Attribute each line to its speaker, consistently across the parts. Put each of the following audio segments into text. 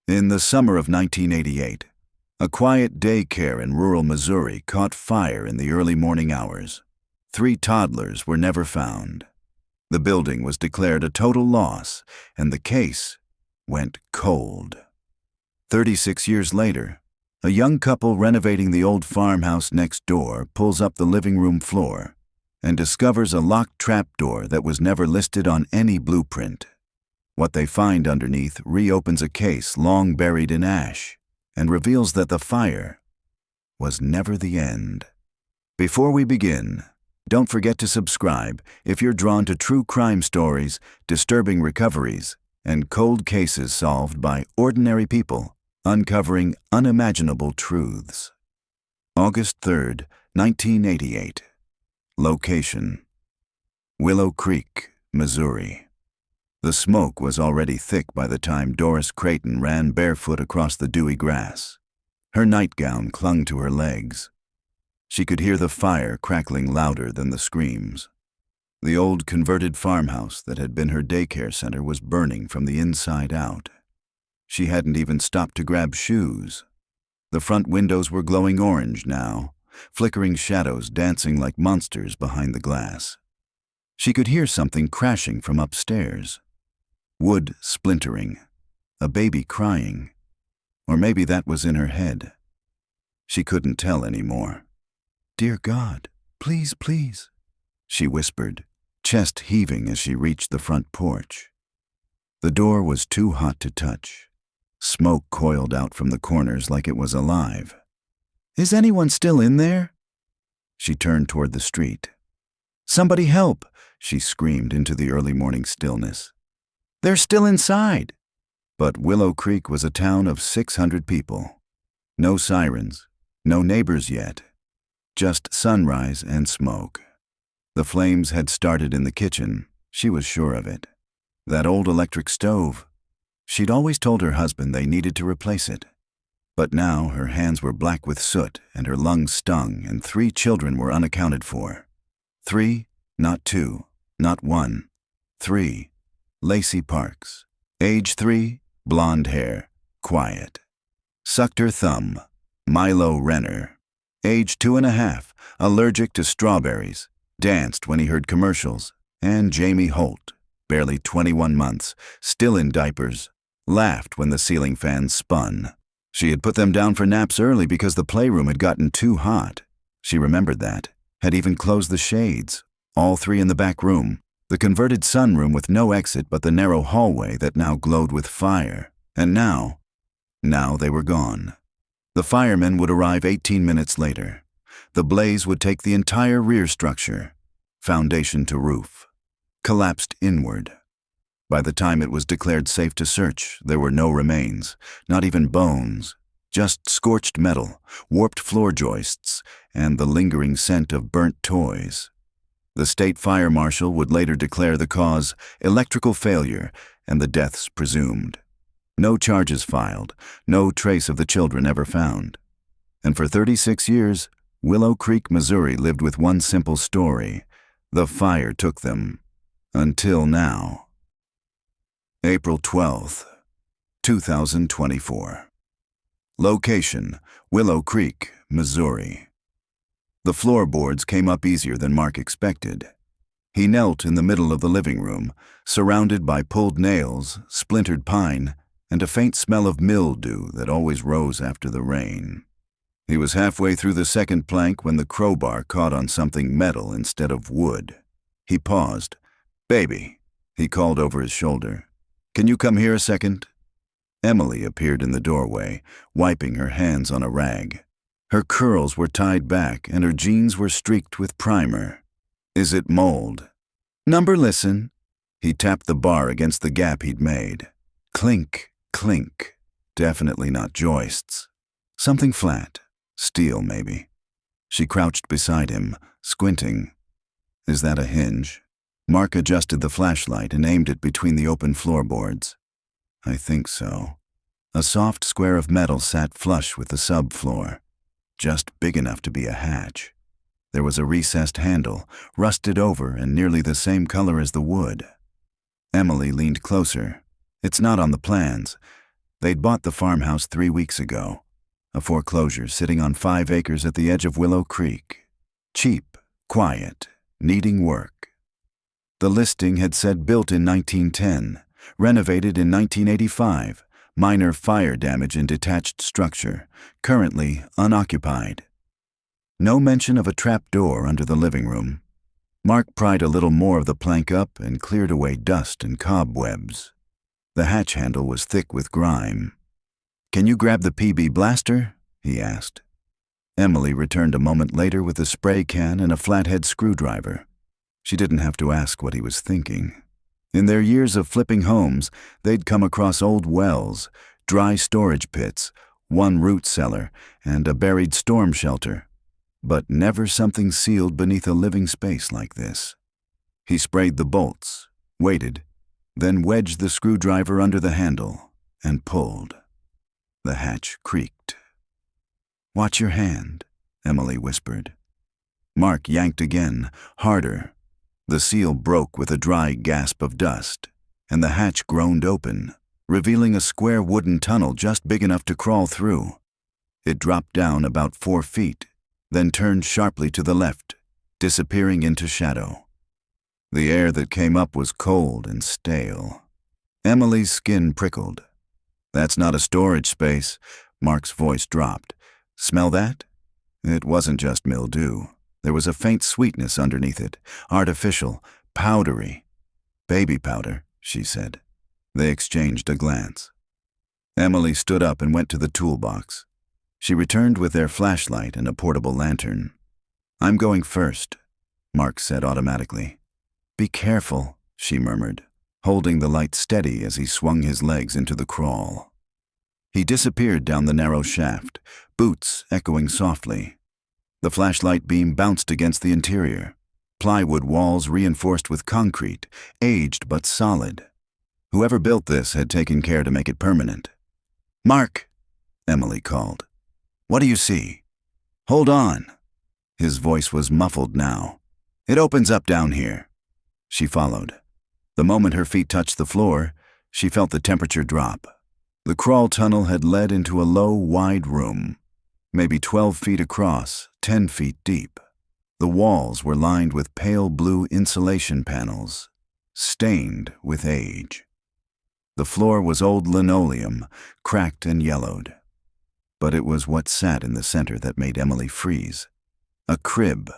Speaker 1: In the summer of 1988, a quiet daycare in rural Missouri caught fire in the early morning hours. 3 toddlers were never found. The building was declared a total loss, and the case went cold. 36 years later, a young couple renovating the old farmhouse next door pulls up the living room floor and discovers a locked trapdoor that was never listed on any blueprint. What they find underneath reopens a case long buried in ash and reveals that the fire was never the end. Before we begin, don't forget to subscribe if you're drawn to true crime stories, disturbing recoveries, and cold cases solved by ordinary people uncovering unimaginable truths. August 3rd, 1988. Location: Willow Creek, Missouri. The smoke was already thick by the time Doris Creighton ran barefoot across the dewy grass. Her nightgown clung to her legs. She could hear the fire crackling louder than the screams. The old converted farmhouse that had been her daycare center was burning from the inside out. She hadn't even stopped to grab shoes. The front windows were glowing orange now, flickering shadows dancing like monsters behind the glass. She could hear something crashing from upstairs. Wood splintering, a baby crying, or maybe that was in her head. She couldn't tell anymore. "Dear God, please, please," she whispered, chest heaving as she reached the front porch. The door was too hot to touch. Smoke coiled out from the corners like it was alive. "Is anyone still in there?" She turned toward the street. "Somebody help," she screamed into the early morning stillness. "They're still inside." But Willow Creek was a town of 600 people. No sirens, no neighbors yet. Just sunrise and smoke. The flames had started in the kitchen, she was sure of it. That old electric stove. She'd always told her husband they needed to replace it. But now her hands were black with soot and her lungs stung, and 3 children were unaccounted for. 3, not 2, not 1. 3. Lacey Parks. Age 3, blonde hair, quiet. Sucked her thumb. Milo Renner. Age 2.5, allergic to strawberries, danced when he heard commercials. And Jamie Holt, barely 21 months, still in diapers, laughed when the ceiling fan spun. She had put them down for naps early because the playroom had gotten too hot. She remembered that, had even closed the shades, all 3 in the back room, the converted sunroom with no exit but the narrow hallway that now glowed with fire. And now they were gone. The firemen would arrive 18 minutes later. The blaze would take the entire rear structure, foundation to roof, collapsed inward. By the time it was declared safe to search, there were no remains, not even bones, just scorched metal, warped floor joists, and the lingering scent of burnt toys. The state fire marshal would later declare the cause electrical failure and the deaths presumed. No charges filed, no trace of the children ever found. And for 36 years, Willow Creek, Missouri lived with one simple story: the fire took them. Until now. April 12th, 2024. Location: Willow Creek, Missouri. The floorboards came up easier than Mark expected. He knelt in the middle of the living room, surrounded by pulled nails, splintered pine, and a faint smell of mildew that always rose after the rain. He was halfway through the second plank when the crowbar caught on something metal instead of wood. He paused. "Baby," he called over his shoulder. "Can you come here a second?" Emily appeared in the doorway, wiping her hands on a rag. Her curls were tied back and her jeans were streaked with primer. "Is it mold?" "Number listen." He tapped the bar against the gap he'd made. Clink, clink. Definitely not joists. Something flat. Steel, maybe. She crouched beside him, squinting. "Is that a hinge?" Mark adjusted the flashlight and aimed it between the open floorboards. "I think so." A soft square of metal sat flush with the subfloor, just big enough to be a hatch. There was a recessed handle, rusted over and nearly the same color as the wood. Emily leaned closer. "It's not on the plans. They'd bought the farmhouse 3 weeks ago, a foreclosure sitting on 5 acres at the edge of Willow Creek. Cheap, quiet, needing work. The listing had said built in 1910, renovated in 1985, minor fire damage in detached structure, currently unoccupied. No mention of a trapdoor under the living room. Mark pried a little more of the plank up and cleared away dust and cobwebs. The hatch handle was thick with grime. "Can you grab the PB blaster?" he asked. Emily returned a moment later with a spray can and a flathead screwdriver. She didn't have to ask what he was thinking. In their years of flipping homes, they'd come across old wells, dry storage pits, one root cellar, and a buried storm shelter, but never something sealed beneath a living space like this. He sprayed the bolts, waited, then wedged the screwdriver under the handle and pulled. The hatch creaked. "Watch your hand," Emily whispered. Mark yanked again, harder. The seal broke with a dry gasp of dust, and the hatch groaned open, revealing a square wooden tunnel just big enough to crawl through. It dropped down about 4 feet, then turned sharply to the left, disappearing into shadow. The air that came up was cold and stale. Emily's skin prickled. "That's not a storage space," Mark's voice dropped. "Smell that?" It wasn't just mildew. There was a faint sweetness underneath it, artificial, powdery. "Baby powder," she said. They exchanged a glance. Emily stood up and went to the toolbox. She returned with their flashlight and a portable lantern. "I'm going first," Mark said automatically. "Be careful," she murmured, holding the light steady as he swung his legs into the crawl. He disappeared down the narrow shaft, boots echoing softly. The flashlight beam bounced against the interior. Plywood walls reinforced with concrete, aged but solid. Whoever built this had taken care to make it permanent. "Mark," Emily called. "What do you see?" "Hold on." His voice was muffled now. "It opens up down here." She followed. The moment her feet touched the floor, she felt the temperature drop. The crawl tunnel had led into a low, wide room, maybe 12 feet across, 10 feet deep. The walls were lined with pale blue insulation panels, stained with age. The floor was old linoleum, cracked and yellowed. But it was what sat in the center that made Emily freeze. A crib.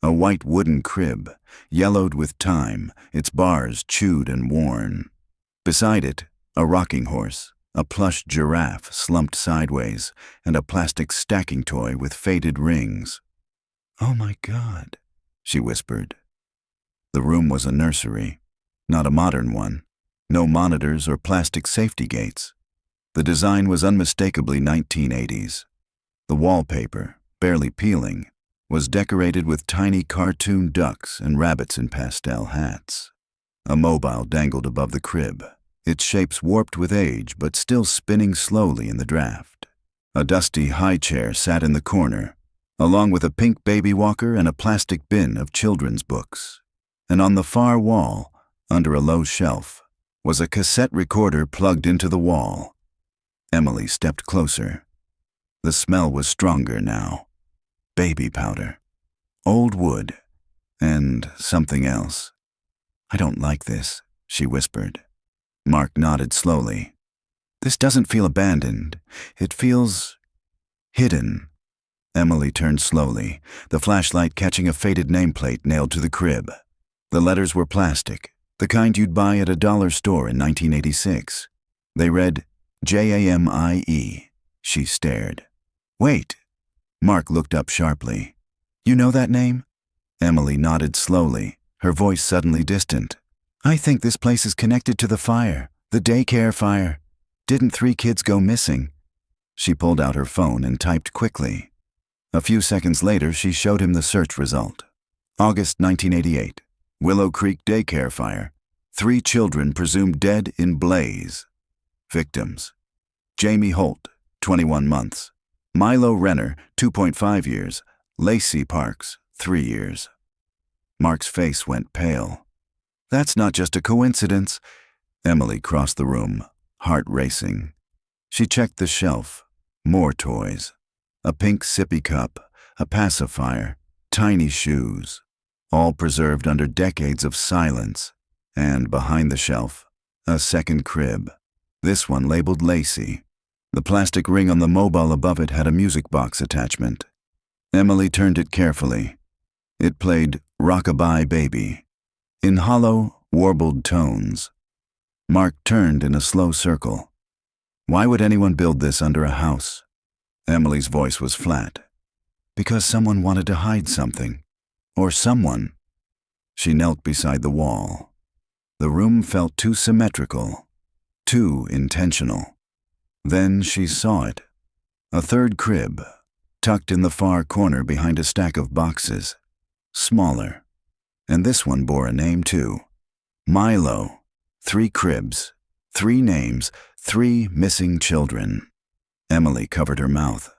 Speaker 1: A white wooden crib, yellowed with time, its bars chewed and worn. Beside it, a rocking horse, a plush giraffe slumped sideways, and a plastic stacking toy with faded rings. "Oh my God," she whispered. The room was a nursery, not a modern one. No monitors or plastic safety gates. The design was unmistakably 1980s. The wallpaper, barely peeling, was decorated with tiny cartoon ducks and rabbits in pastel hats. A mobile dangled above the crib, its shapes warped with age but still spinning slowly in the draft. A dusty high chair sat in the corner, along with a pink baby walker and a plastic bin of children's books. And on the far wall, under a low shelf, was a cassette recorder plugged into the wall. Emily stepped closer. The smell was stronger now. Baby powder, old wood, and something else. "I don't like this," she whispered. Mark nodded slowly. "This doesn't feel abandoned. It feels hidden." Emily turned slowly, the flashlight catching a faded nameplate nailed to the crib. The letters were plastic, the kind you'd buy at a dollar store in 1986. They read, Jamie. She stared. "Wait." Mark looked up sharply. "You know that name?" Emily nodded slowly, her voice suddenly distant. "I think this place is connected to the fire, the daycare fire. Didn't 3 kids go missing?" She pulled out her phone and typed quickly. A few seconds later, she showed him the search result. August 1988. Willow Creek Daycare fire. 3 children presumed dead in blaze. Victims: Jamie Holt, 21 months. Milo Renner, 2.5 years. Lacey Parks, 3 years. Mark's face went pale. "That's not just a coincidence." Emily crossed the room, heart racing. She checked the shelf. More toys. A pink sippy cup, a pacifier, tiny shoes, all preserved under decades of silence. And behind the shelf, a second crib. This one labeled Lacey. The plastic ring on the mobile above it had a music box attachment. Emily turned it carefully. It played Rockabye Baby in hollow, warbled tones. Mark turned in a slow circle. Why would anyone build this under a house? Emily's voice was flat. Because someone wanted to hide something. Or someone. She knelt beside the wall. The room felt too symmetrical, too intentional. Then she saw it. A third crib, tucked in the far corner behind a stack of boxes. Smaller. And this one bore a name too. Milo. 3 cribs, 3 names, 3 missing children. Emily covered her mouth.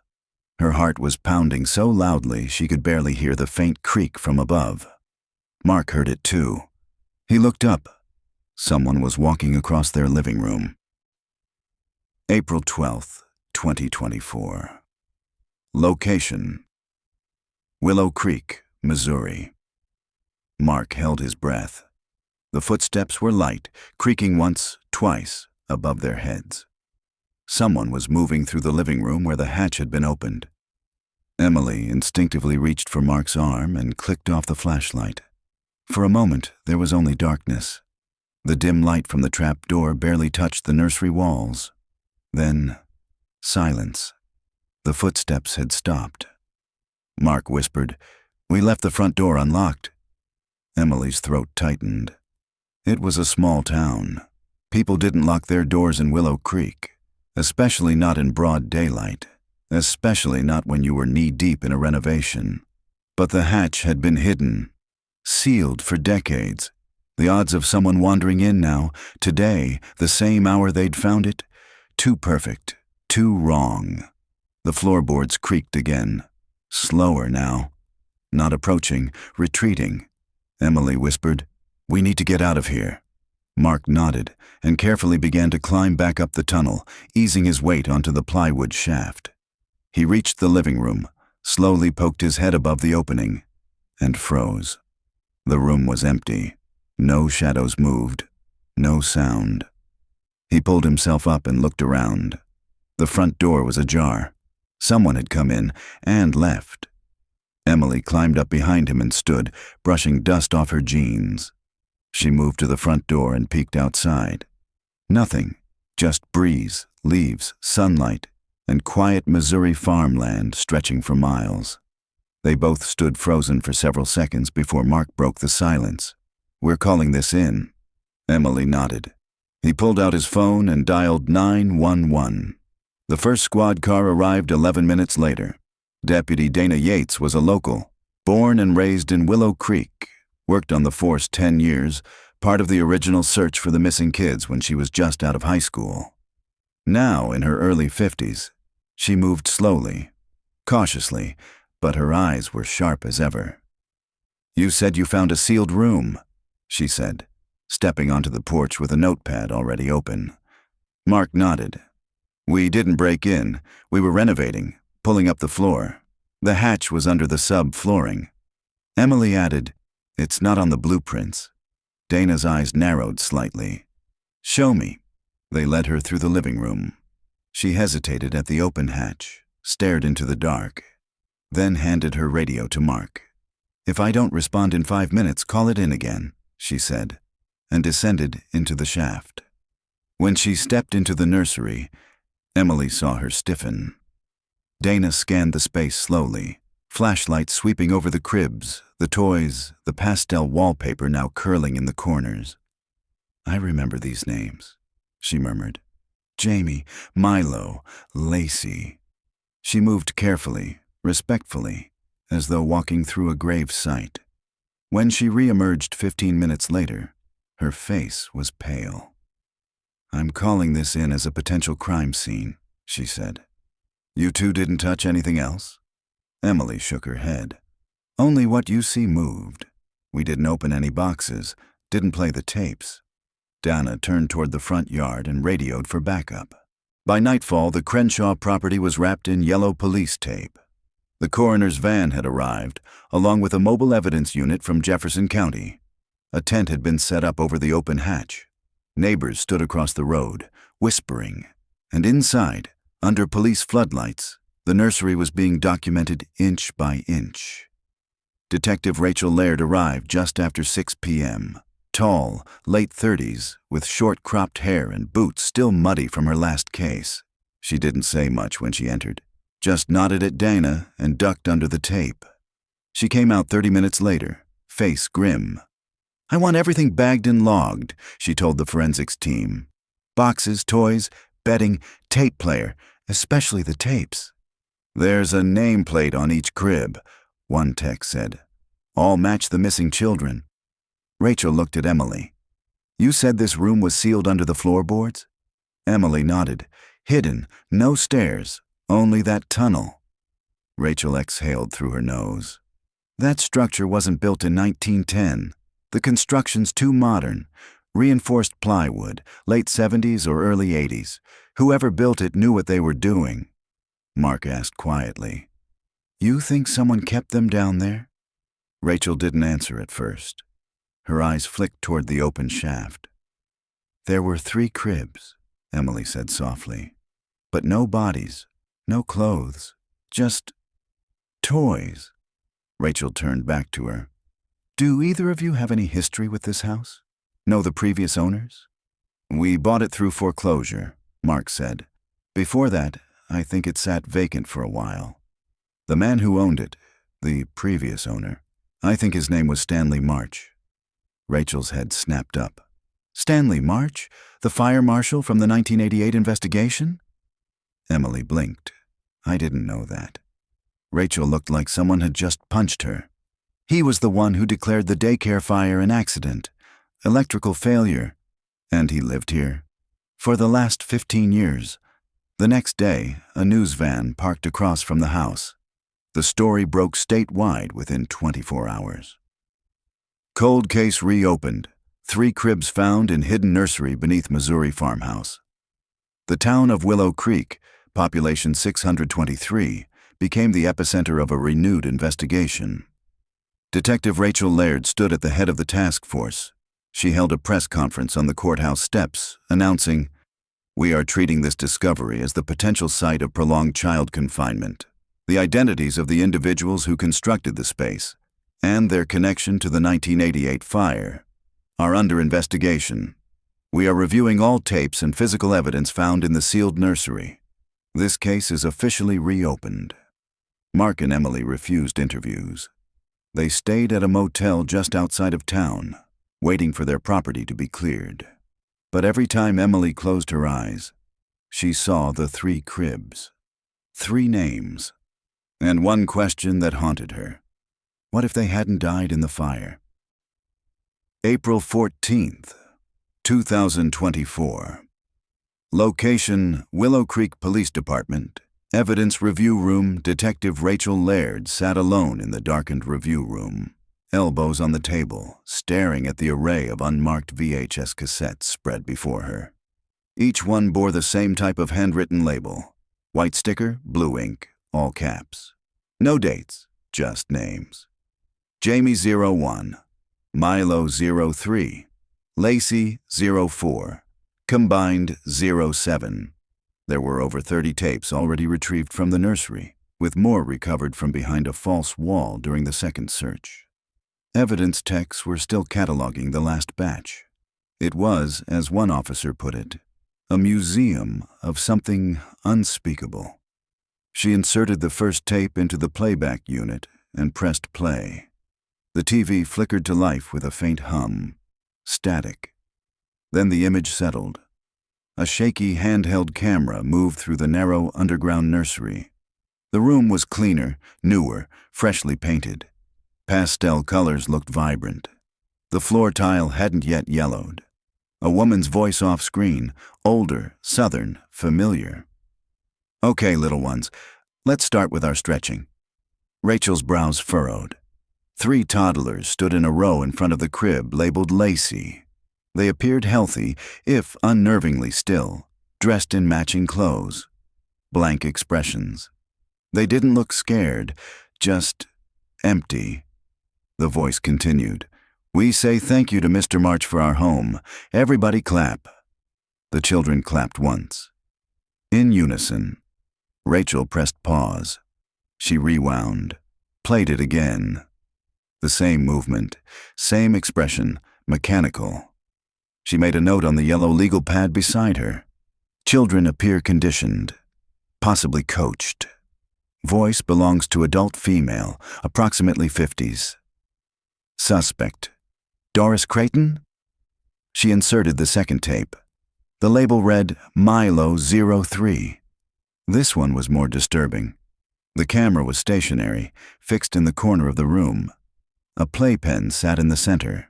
Speaker 1: Her heart was pounding so loudly she could barely hear the faint creak from above. Mark heard it too. He looked up. Someone was walking across their living room. April 12th, 2024. Location: Willow Creek, Missouri. Mark held his breath. The footsteps were light, creaking once, twice, above their heads. Someone was moving through the living room where the hatch had been opened. Emily instinctively reached for Mark's arm and clicked off the flashlight. For a moment, there was only darkness. The dim light from the trapdoor barely touched the nursery walls. Then, silence. The footsteps had stopped. Mark whispered, "We left the front door unlocked." Emily's throat tightened. It was a small town. People didn't lock their doors in Willow Creek, especially not in broad daylight, especially not when you were knee-deep in a renovation. But the hatch had been hidden, sealed for decades. The odds of someone wandering in now, today, the same hour they'd found it, too perfect, too wrong. The floorboards creaked again, slower now. Not approaching, retreating. Emily whispered, "We need to get out of here." Mark nodded and carefully began to climb back up the tunnel, easing his weight onto the plywood shaft. He reached the living room, slowly poked his head above the opening, and froze. The room was empty. No shadows moved. No sound. He pulled himself up and looked around. The front door was ajar. Someone had come in and left. Emily climbed up behind him and stood, brushing dust off her jeans. She moved to the front door and peeked outside. Nothing, just breeze, leaves, sunlight, and quiet Missouri farmland stretching for miles. They both stood frozen for several seconds before Mark broke the silence. "We're calling this in." Emily nodded. He pulled out his phone and dialed 911. The first squad car arrived 11 minutes later. Deputy Dana Yates was a local, born and raised in Willow Creek, worked on the force 10 years, part of the original search for the missing kids when she was just out of high school. Now, in her early 50s, she moved slowly, cautiously, but her eyes were sharp as ever. "You said you found a sealed room," she said, stepping onto the porch with a notepad already open. Mark nodded. "We didn't break in. We were renovating, pulling up the floor. The hatch was under the sub-flooring." Emily added, "It's not on the blueprints." Dana's eyes narrowed slightly. "Show me." They led her through the living room. She hesitated at the open hatch, stared into the dark, then handed her radio to Mark. "If I don't respond in 5 minutes, call it in again," she said, and descended into the shaft. When she stepped into the nursery, Emily saw her stiffen. Dana scanned the space slowly, flashlight sweeping over the cribs, the toys, the pastel wallpaper now curling in the corners. "I remember these names," she murmured. "Jamie, Milo, Lacey." She moved carefully, respectfully, as though walking through a grave site. When she re-emerged 15 minutes later, her face was pale. "I'm calling this in as a potential crime scene," she said. "You two didn't touch anything else?" Emily shook her head. "Only what you see moved. We didn't open any boxes, didn't play the tapes." Dana turned toward the front yard and radioed for backup. By nightfall, the Crenshaw property was wrapped in yellow police tape. The coroner's van had arrived, along with a mobile evidence unit from Jefferson County. A tent had been set up over the open hatch. Neighbors stood across the road, whispering, and inside, under police floodlights, the nursery was being documented inch by inch. Detective Rachel Laird arrived just after 6 p.m., tall, late 30s, with short cropped hair and boots still muddy from her last case. She didn't say much when she entered, just nodded at Dana and ducked under the tape. She came out 30 minutes later, face grim. "I want everything bagged and logged," she told the forensics team. "Boxes, toys, bedding, tape player, especially the tapes." "There's a nameplate on each crib," one tech said. "All match the missing children." Rachel looked at Emily. "You said this room was sealed under the floorboards?" Emily nodded. "Hidden, no stairs, only that tunnel." Rachel exhaled through her nose. "That structure wasn't built in 1910. The construction's too modern. Reinforced plywood, late 70s or early 80s. Whoever built it knew what they were doing." Mark asked quietly, "You think someone kept them down there?" Rachel didn't answer at first. Her eyes flicked toward the open shaft. "There were 3 cribs," Emily said softly. "But no bodies, no clothes, just toys." Rachel turned back to her. "Do either of you have any history with this house? Know the previous owners?" "We bought it through foreclosure," Mark said. "Before that, I think it sat vacant for a while. The man who owned it, the previous owner, I think his name was Stanley March." Rachel's head snapped up. "Stanley March? The fire marshal from the 1988 investigation?" Emily blinked. "I didn't know that." Rachel looked like someone had just punched her. "He was the one who declared the daycare fire an accident, electrical failure, and he lived here for the last 15 years. The next day, a news van parked across from the house. The story broke statewide within 24 hours. Cold case reopened. 3 cribs found in hidden nursery beneath Missouri farmhouse. The town of Willow Creek, population 623, became the epicenter of a renewed investigation. Detective Rachel Laird stood at the head of the task force. She held a press conference on the courthouse steps, announcing, "We are treating this discovery as the potential site of prolonged child confinement. The identities of the individuals who constructed the space and their connection to the 1988 fire are under investigation. We are reviewing all tapes and physical evidence found in the sealed nursery. This case is officially reopened." Mark and Emily refused interviews. They stayed at a motel just outside of town, waiting for their property to be cleared. But every time Emily closed her eyes, she saw the 3 cribs, 3 names, and one question that haunted her. What if they hadn't died in the fire? April 14th, 2024. Location, Willow Creek Police Department. Evidence Review Room. Detective Rachel Laird sat alone in the darkened review room, elbows on the table, staring at the array of unmarked VHS cassettes spread before her. Each one bore the same type of handwritten label. White sticker, blue ink, all caps. No dates, just names. Jamie 01, Milo 03, Lacey 04, combined 07. There were over 30 tapes already retrieved from the nursery, with more recovered from behind a false wall during the second search. Evidence techs were still cataloging the last batch. It was, as one officer put it, a museum of something unspeakable. She inserted the first tape into the playback unit and pressed play. The TV flickered to life with a faint hum, static. Then the image settled. A shaky handheld camera moved through the narrow underground nursery. The room was cleaner, newer, freshly painted. Pastel colors looked vibrant. The floor tile hadn't yet yellowed. A woman's voice off screen, older, southern, familiar. "Okay, little ones, let's start with our stretching." Rachel's brows furrowed. 3 toddlers stood in a row in front of the crib labeled Lacey. They appeared healthy, if unnervingly still. dressed in matching clothes, blank expressions. They didn't look scared, just empty. The voice continued. "We say thank you to Mr. March for our home. Everybody clap." The children clapped once. In unison. Rachel pressed pause. She rewound, played it again. The same movement, same expression, mechanical. She made a note on the yellow legal pad beside her. Children appear conditioned, possibly coached. Voice belongs to adult female, approximately 50s. Suspect. Doris Creighton? She inserted the second tape. The label read Milo 03. This one was more disturbing. The camera was stationary, fixed in the corner of the room. A playpen sat in the center.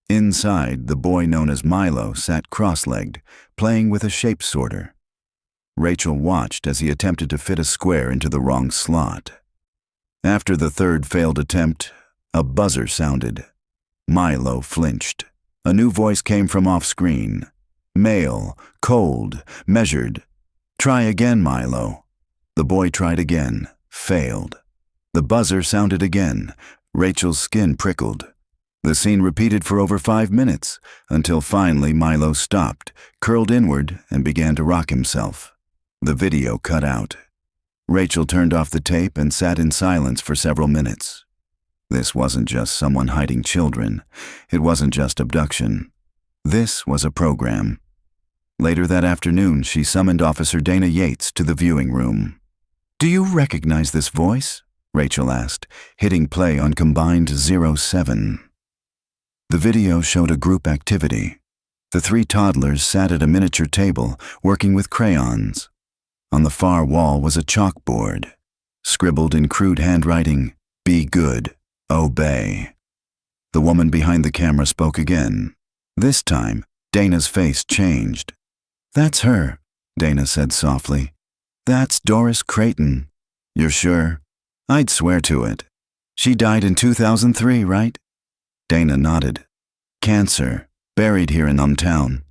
Speaker 1: Inside, the boy known as Milo sat cross-legged, playing with a shape sorter. Rachel watched as he attempted to fit a square into the wrong slot. After the third failed attempt, a buzzer sounded. Milo flinched. A new voice came from off-screen. Male, cold, measured. "Try again, Milo." The boy tried again, failed. The buzzer sounded again. Rachel's skin prickled. The scene repeated for over 5 minutes, until finally Milo stopped, curled inward, and began to rock himself. The video cut out. Rachel turned off the tape and sat in silence for several minutes. This wasn't just someone hiding children. It wasn't just abduction. This was a program. Later that afternoon, she summoned Officer Dana Yates to the viewing room. "Do you recognize this voice?" Rachel asked, hitting play on combined 07. The video showed a group activity. The 3 toddlers sat at a miniature table, working with crayons. On the far wall was a chalkboard, scribbled in crude handwriting, "Be good, obey." The woman behind the camera spoke again. This time, Dana's face changed. "That's her," Dana said softly. "That's Doris Creighton." "You're sure?" "I'd swear to it. She died in 2003, right?" Dana nodded. "Cancer, buried here in Town."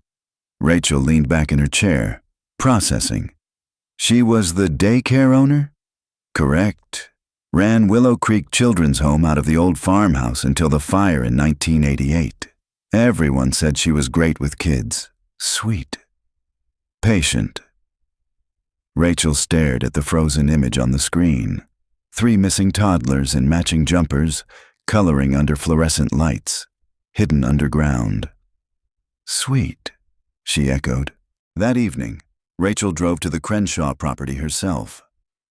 Speaker 1: Rachel leaned back in her chair, processing. "She was the daycare owner?" "Correct. Ran Willow Creek Children's Home out of the old farmhouse until the fire in 1988. Everyone said she was great with kids. Sweet. Patient." Rachel stared at the frozen image on the screen. 3 missing toddlers in matching jumpers, coloring under fluorescent lights, hidden underground. "Sweet," she echoed. That evening, Rachel drove to the Crenshaw property herself.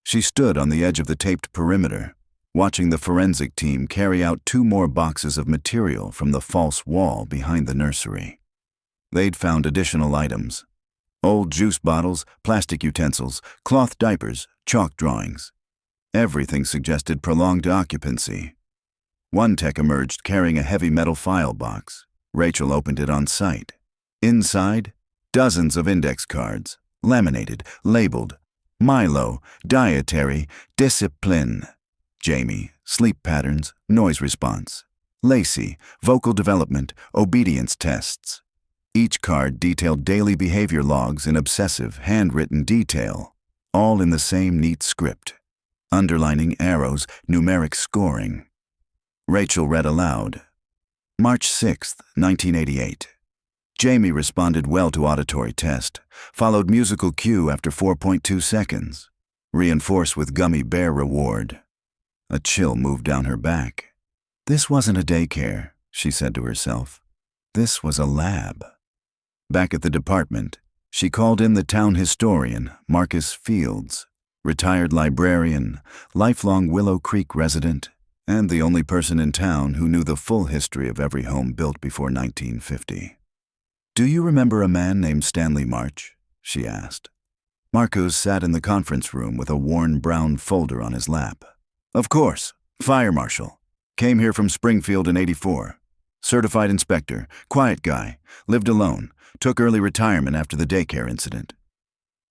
Speaker 1: She stood on the edge of the taped perimeter, watching the forensic team carry out 2 more boxes of material from the false wall behind the nursery. They'd found additional items: old juice bottles, plastic utensils, cloth diapers, chalk drawings. Everything suggested prolonged occupancy. One tech emerged carrying a heavy metal file box. Rachel opened it on sight. Inside, dozens of index cards, laminated, labeled: Milo, dietary, discipline. Jamie, sleep patterns, noise response. Lacey, vocal development, obedience tests. Each card detailed daily behavior logs in obsessive, handwritten detail, all in the same neat script. Underlining arrows, numeric scoring. Rachel read aloud. March 6, 1988. Jamie responded well to auditory test, followed musical cue after 4.2 seconds. Reinforced with gummy bear reward. A chill moved down her back. This wasn't a daycare, she said to herself. This was a lab. Back at the department, she called in the town historian, Marcus Fields, retired librarian, lifelong Willow Creek resident, and the only person in town who knew the full history of every home built before 1950. "Do you remember a man named Stanley March?" she asked. Marcus sat in the conference room with a worn brown folder on his lap. "Of course, fire marshal. Came here from Springfield in '84. Certified inspector, quiet guy, lived alone, took early retirement after the daycare incident."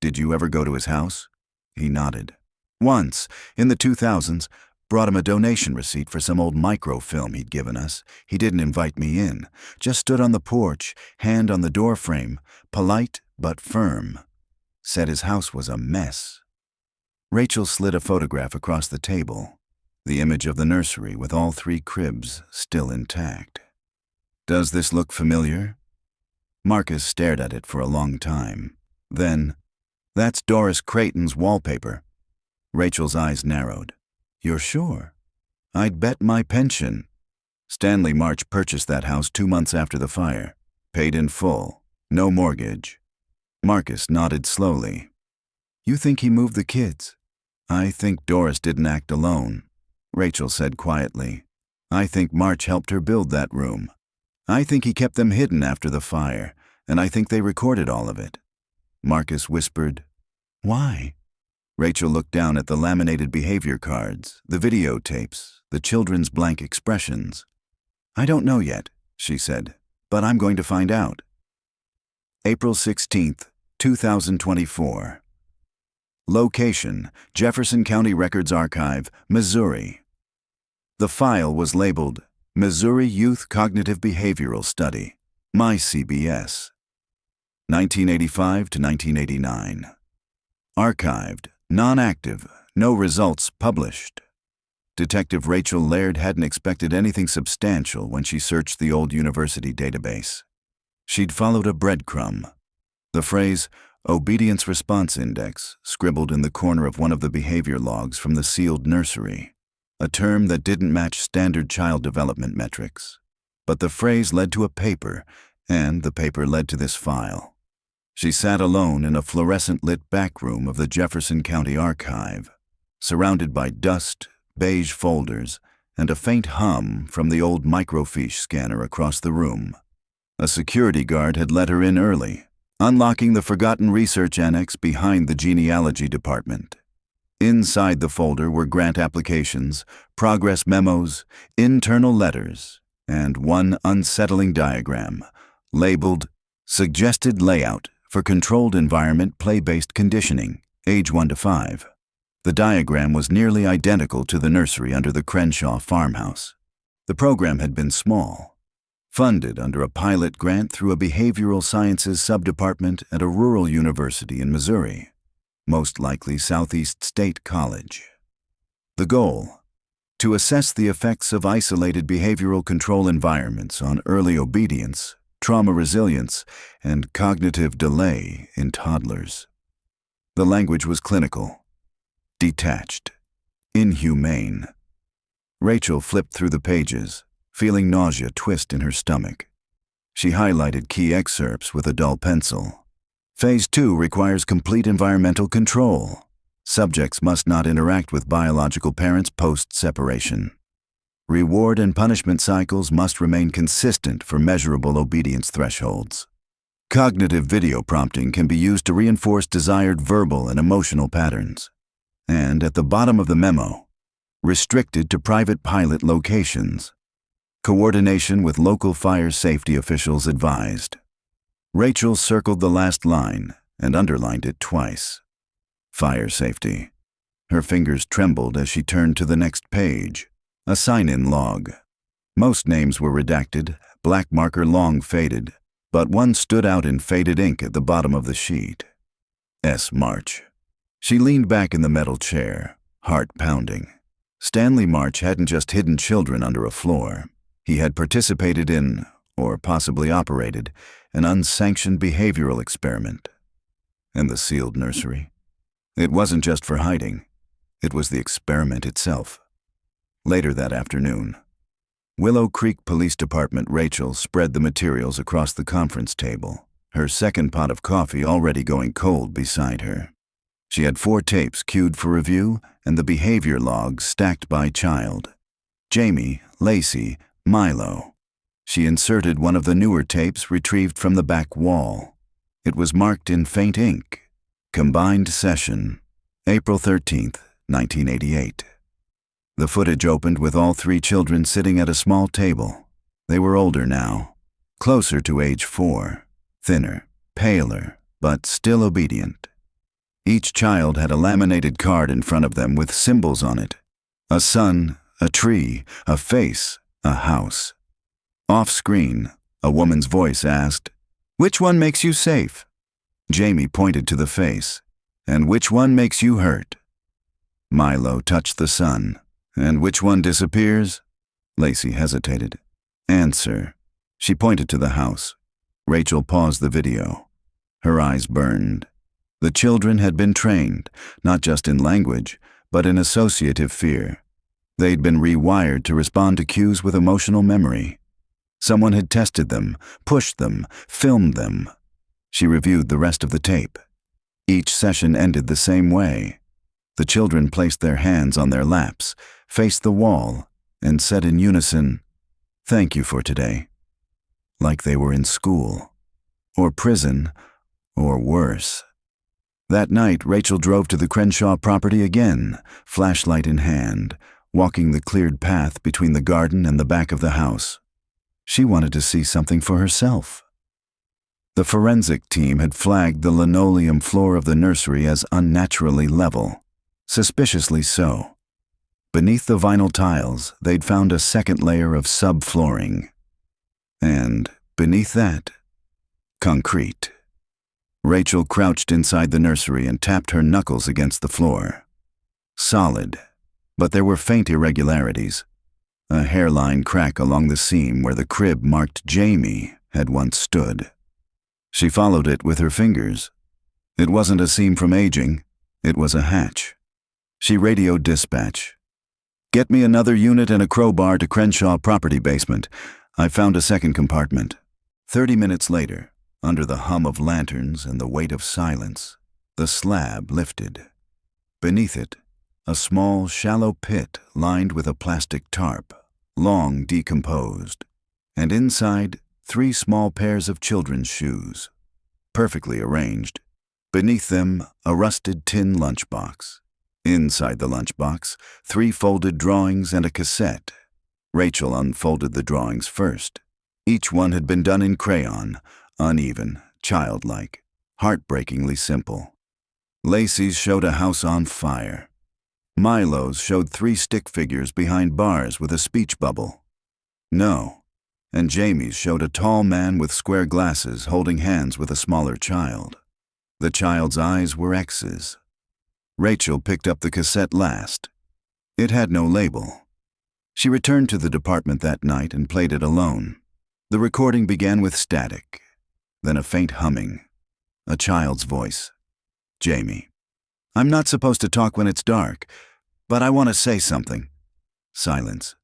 Speaker 1: "Did you ever go to his house?" He nodded. "Once, in the 2000s, brought him a donation receipt for some old microfilm he'd given us. He didn't invite me in, just stood on the porch, hand on the door frame, polite but firm. said his house was a mess. Rachel slid a photograph across the table, the image of the nursery with all 3 cribs still intact. Does this look familiar? Marcus stared at it for a long time. Then, that's Doris Creighton's wallpaper. Rachel's eyes narrowed. You're sure? I'd bet my pension. Stanley March purchased that house 2 months after the fire. Paid in full. No mortgage. Marcus nodded slowly. You think he moved the kids? I think Doris didn't act alone, Rachel said quietly. I think March helped her build that room. I think he kept them hidden after the fire, and I think they recorded all of it. Marcus whispered, Why? Rachel looked down at the laminated behavior cards, the videotapes, the children's blank expressions. I don't know yet, she said, but I'm going to find out. April 16th, 2024. Location: Jefferson County Records Archive, Missouri. The file was labeled Missouri Youth Cognitive Behavioral Study, MyCBS, 1985 to 1989. Archived, non-active, no results published. Detective Rachel Laird hadn't expected anything substantial when she searched the old university database. She'd followed a breadcrumb. The phrase, Obedience Response Index, scribbled in the corner of one of the behavior logs from the sealed nursery, a term that didn't match standard child development metrics. But the phrase led to a paper, and the paper led to this file. She sat alone in a fluorescent-lit back room of the Jefferson County Archive, surrounded by dust, beige folders, and a faint hum from the old microfiche scanner across the room. A security guard had let her in early, unlocking the forgotten research annex behind the genealogy department. Inside the folder were grant applications, progress memos, internal letters, and one unsettling diagram, labeled Suggested Layout for Controlled Environment Play-Based Conditioning, age 1 to 5. The diagram was nearly identical to the nursery under the Crenshaw farmhouse. The program had been small, funded under a pilot grant through a behavioral sciences subdepartment at a rural university in Missouri, most likely Southeast State College. The goal: to assess the effects of isolated behavioral control environments on early obedience, trauma resilience, and cognitive delay in toddlers. The language was clinical, detached, inhumane. Rachel flipped through the pages, feeling nausea twist in her stomach. She highlighted key excerpts with a dull pencil. Phase 2 requires complete environmental control. Subjects must not interact with biological parents post-separation. Reward and punishment cycles must remain consistent for measurable obedience thresholds. Cognitive video prompting can be used to reinforce desired verbal and emotional patterns. And at the bottom of the memo, restricted to private pilot locations. Coordination with local fire safety officials advised. Rachel circled the last line and underlined it twice. Fire safety. Her fingers trembled as she turned to the next page, a sign-in log. Most names were redacted, black marker long faded, but one stood out in faded ink at the bottom of the sheet. S. March. She leaned back in the metal chair, heart pounding. Stanley March hadn't just hidden children under a floor. He had participated in, or possibly operated, an unsanctioned behavioral experiment. And the sealed nursery? It wasn't just for hiding. It was the experiment itself. Later that afternoon, Willow Creek Police Department Rachel spread the materials across the conference table, her second pot of coffee already going cold beside her. She had 4 tapes queued for review and the behavior logs stacked by child. Jamie, Lacey, Milo. She inserted one of the newer tapes retrieved from the back wall. It was marked in faint ink. Combined session, April 13th, 1988. The footage opened with all 3 children sitting at a small table. They were older now, closer to age 4, thinner, paler, but still obedient. Each child had a laminated card in front of them with symbols on it. A sun, a tree, a face, a house. Off-screen, a woman's voice asked, "Which one makes you safe?" Jamie pointed to the face. "And which one makes you hurt?" Milo touched the son. "And which one disappears?" Lacey hesitated. "Answer." She pointed to the house. Rachel paused the video. Her eyes burned. The children had been trained, not just in language, but in associative fear. They'd been rewired to respond to cues with emotional memory. Someone had tested them, pushed them, filmed them. She reviewed the rest of the tape. Each session ended the same way. The children placed their hands on their laps, faced the wall, and said in unison, "Thank you for today." Like they were in school, or prison, or worse. That night, Rachel drove to the Crenshaw property again, flashlight in hand, walking the cleared path between the garden and the back of the house. She wanted to see something for herself. The forensic team had flagged the linoleum floor of the nursery as unnaturally level, suspiciously so. Beneath the vinyl tiles, they'd found a second layer of subflooring. And beneath that, concrete. Rachel crouched inside the nursery and tapped her knuckles against the floor. Solid, but there were faint irregularities. A hairline crack along the seam where the crib marked Jamie had once stood. She followed it with her fingers. It wasn't a seam from aging, it was a hatch. She radioed dispatch. "Get me another unit and a crowbar to Crenshaw property basement. I found a second compartment." 30 minutes later, under the hum of lanterns and the weight of silence, the slab lifted. Beneath it, a small, shallow pit lined with a plastic tarp, long decomposed, and inside 3 small pairs of children's shoes, perfectly arranged. Beneath them, a rusted tin lunchbox. Inside the lunchbox, 3 folded drawings and a cassette. Rachel unfolded the drawings first. Each one had been done in crayon, uneven, childlike, heartbreakingly simple. Lacey's showed a house on fire. Milo's showed 3 stick figures behind bars with a speech bubble. No. And Jamie's showed a tall man with square glasses holding hands with a smaller child. The child's eyes were X's. Rachel picked up the cassette last. It had no label. She returned to the department that night and played it alone. The recording began with static, then a faint humming. A child's voice. "Jamie, I'm not supposed to talk when it's dark, but I want to say something." Silence.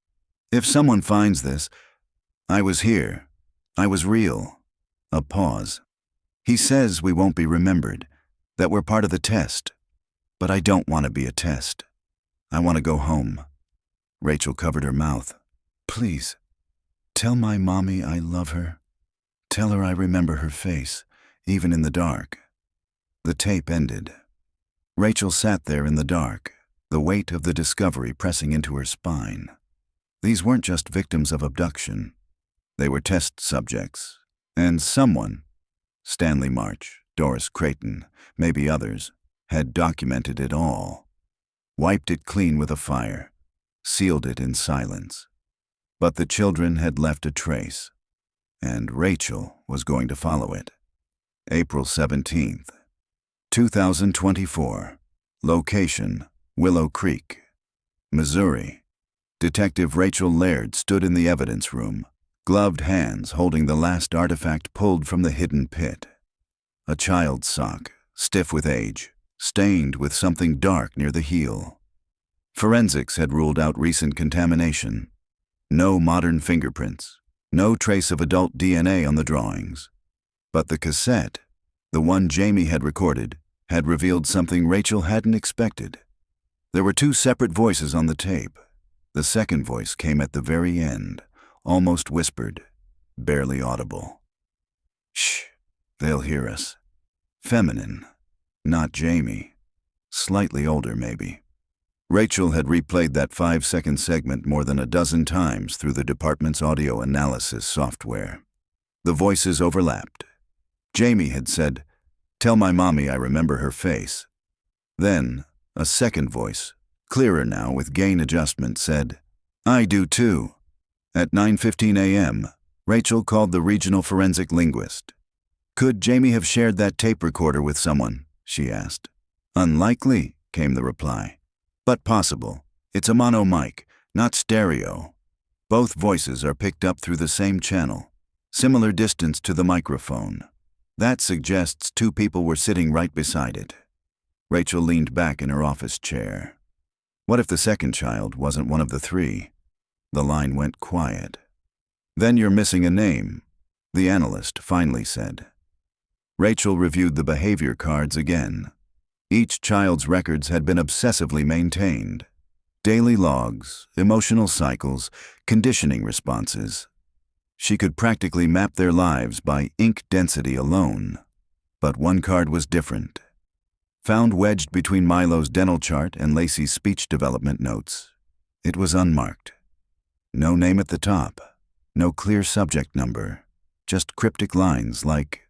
Speaker 1: "If someone finds this, I was here. I was real." A pause. "He says we won't be remembered, that we're part of the test. But I don't want to be a test. I want to go home." Rachel covered her mouth. "Please, tell my mommy I love her. Tell her I remember her face, even in the dark." The tape ended. Rachel sat there in the dark, the weight of the discovery pressing into her spine. These weren't just victims of abduction. They were test subjects. And someone, Stanley March, Doris Creighton, maybe others, had documented it all. Wiped it clean with a fire, sealed it in silence. But the children had left a trace, and Rachel was going to follow it. April 17th, 2024. Location, Willow Creek, Missouri. Detective Rachel Laird stood in the evidence room, gloved hands holding the last artifact pulled from the hidden pit. A child's sock, stiff with age, stained with something dark near the heel. Forensics had ruled out recent contamination. No modern fingerprints, no trace of adult DNA on the drawings. But the cassette, the one Jamie had recorded, had revealed something Rachel hadn't expected. There were 2 separate voices on the tape. The second voice came at the very end, almost whispered, barely audible. "Shh, they'll hear us." Feminine, not Jamie. Slightly older, maybe. Rachel had replayed that 5-second segment more than a dozen times through the department's audio analysis software. The voices overlapped. Jamie had said, "Tell my mommy I remember her face." Then, a second voice, clearer now with gain adjustment, said, "I do too." At 9:15 a.m., Rachel called the regional forensic linguist. Could Jamie have shared that tape recorder with someone? She asked. Unlikely, came the reply. But possible. It's a mono mic, not stereo. Both voices are picked up through the same channel, similar distance to the microphone. That suggests two people were sitting right beside it. Rachel leaned back in her office chair. What if the second child wasn't one of the three? The line went quiet. Then you're missing a name, the analyst finally said. Rachel reviewed the behavior cards again. Each child's records had been obsessively maintained. Daily logs, emotional cycles, conditioning responses. She could practically map their lives by ink density alone. But one card was different. Found wedged between Milo's dental chart and Lacey's speech development notes. It was unmarked. No name at the top, no clear subject number, just cryptic lines like,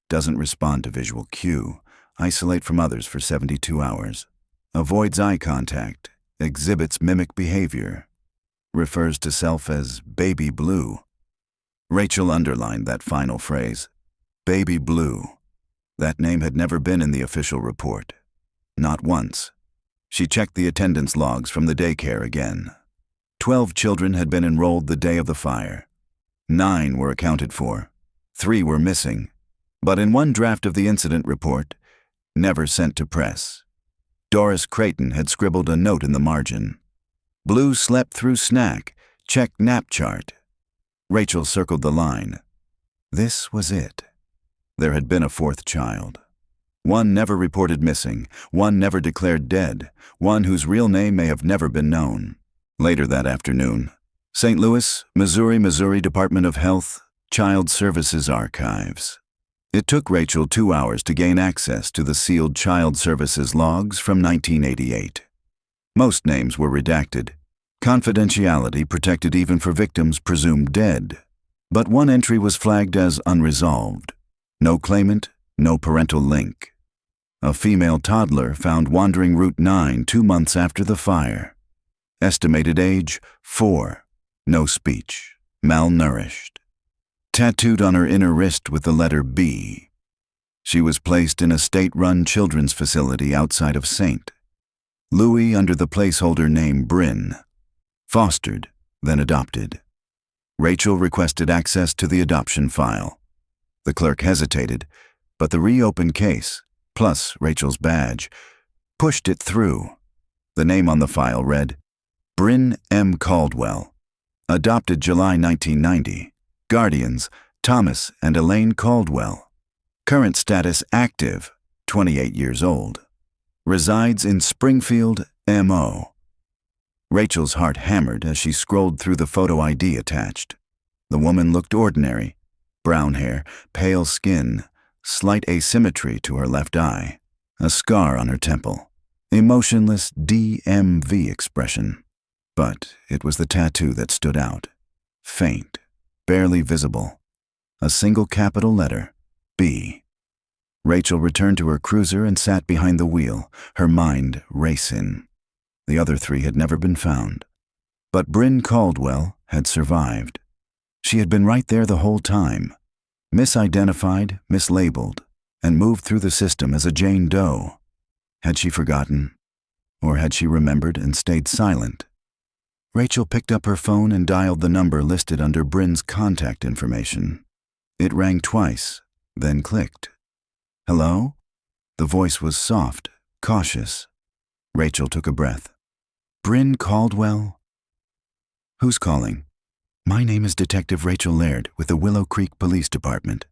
Speaker 1: doesn't respond to visual cue, isolate from others for 72 hours, avoids eye contact, exhibits mimic behavior, refers to self as baby blue. Rachel underlined that final phrase, baby blue. That name had never been in the official report. Not once. She checked the attendance logs from the daycare again. 12 children had been enrolled the day of the fire. 9 were accounted for. 3 were missing. But in one draft of the incident report, never sent to press, Doris Creighton had scribbled a note in the margin. Blue slept through snack, check nap chart. Rachel circled the line. This was it. There had been a fourth child. One never reported missing, one never declared dead, one whose real name may have never been known. Later that afternoon, St. Louis, Missouri Department of Health, Child Services Archives. It took Rachel 2 hours to gain access to the sealed Child Services logs from 1988. Most names were redacted. Confidentiality protected even for victims presumed dead. But one entry was flagged as unresolved. No claimant, no parental link. A female toddler found wandering Route 9 2 months after the fire. Estimated age, 4. No speech. Malnourished. Tattooed on her inner wrist with the letter B. She was placed in a state-run children's facility outside of St. Louis under the placeholder name Bryn. Fostered, then adopted. Rachel requested access to the adoption file. The clerk hesitated, but the reopened case, plus Rachel's badge, pushed it through. The name on the file read, Bryn M. Caldwell. Adopted July 1990. Guardians, Thomas and Elaine Caldwell. Current status active, 28 years old. Resides in Springfield, MO. Rachel's heart hammered as she scrolled through the photo ID attached. The woman looked ordinary. Brown hair, pale skin, slight asymmetry to her left eye, a scar on her temple, emotionless DMV expression. But it was the tattoo that stood out. Faint, barely visible. A single capital letter, B. Rachel returned to her cruiser and sat behind the wheel, her mind racing. The other 3 had never been found. But Bryn Caldwell had survived. She had been right there the whole time, misidentified, mislabeled, and moved through the system as a Jane Doe. Had she forgotten? Or had she remembered and stayed silent? Rachel picked up her phone and dialed the number listed under Bryn's contact information. It rang twice, then clicked. Hello? The voice was soft, cautious. Rachel took a breath. Bryn Caldwell? Who's calling? My name is Detective Rachel Laird with the Willow Creek Police Department.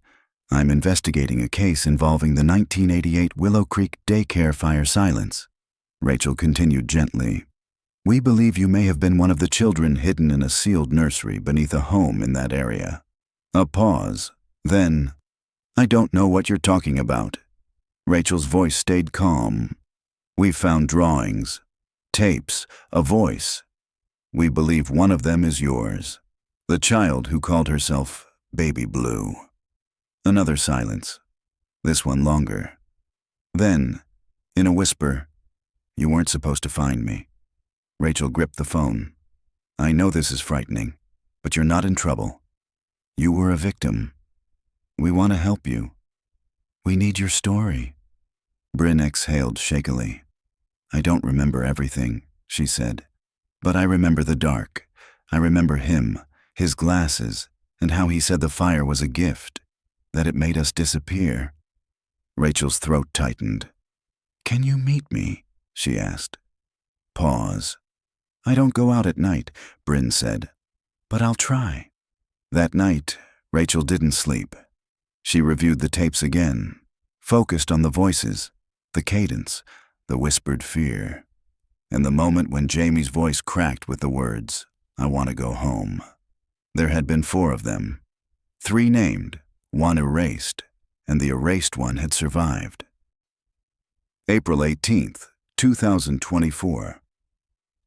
Speaker 1: I'm investigating a case involving the 1988 Willow Creek Daycare fire silence. Rachel continued gently. We believe you may have been one of the children hidden in a sealed nursery beneath a home in that area. A pause. Then, I don't know what you're talking about. Rachel's voice stayed calm. We've found drawings, tapes, a voice. We believe one of them is yours. The child who called herself Baby Blue. Another silence. This one longer. Then, in a whisper, you weren't supposed to find me. Rachel gripped the phone. I know this is frightening, but you're not in trouble. You were a victim. We want to help you. We need your story. Bryn exhaled shakily. I don't remember everything, she said. But I remember the dark. I remember him, his glasses, and how he said the fire was a gift, that it made us disappear. Rachel's throat tightened. Can you meet me? She asked. Pause. I don't go out at night, Bryn said. But I'll try. That night, Rachel didn't sleep. She reviewed the tapes again, focused on the voices, the cadence, the whispered fear, and the moment when Jamie's voice cracked with the words, I want to go home. There had been 4 of them. 3 named, 1 erased, and the erased one had survived. April 18th, 2024.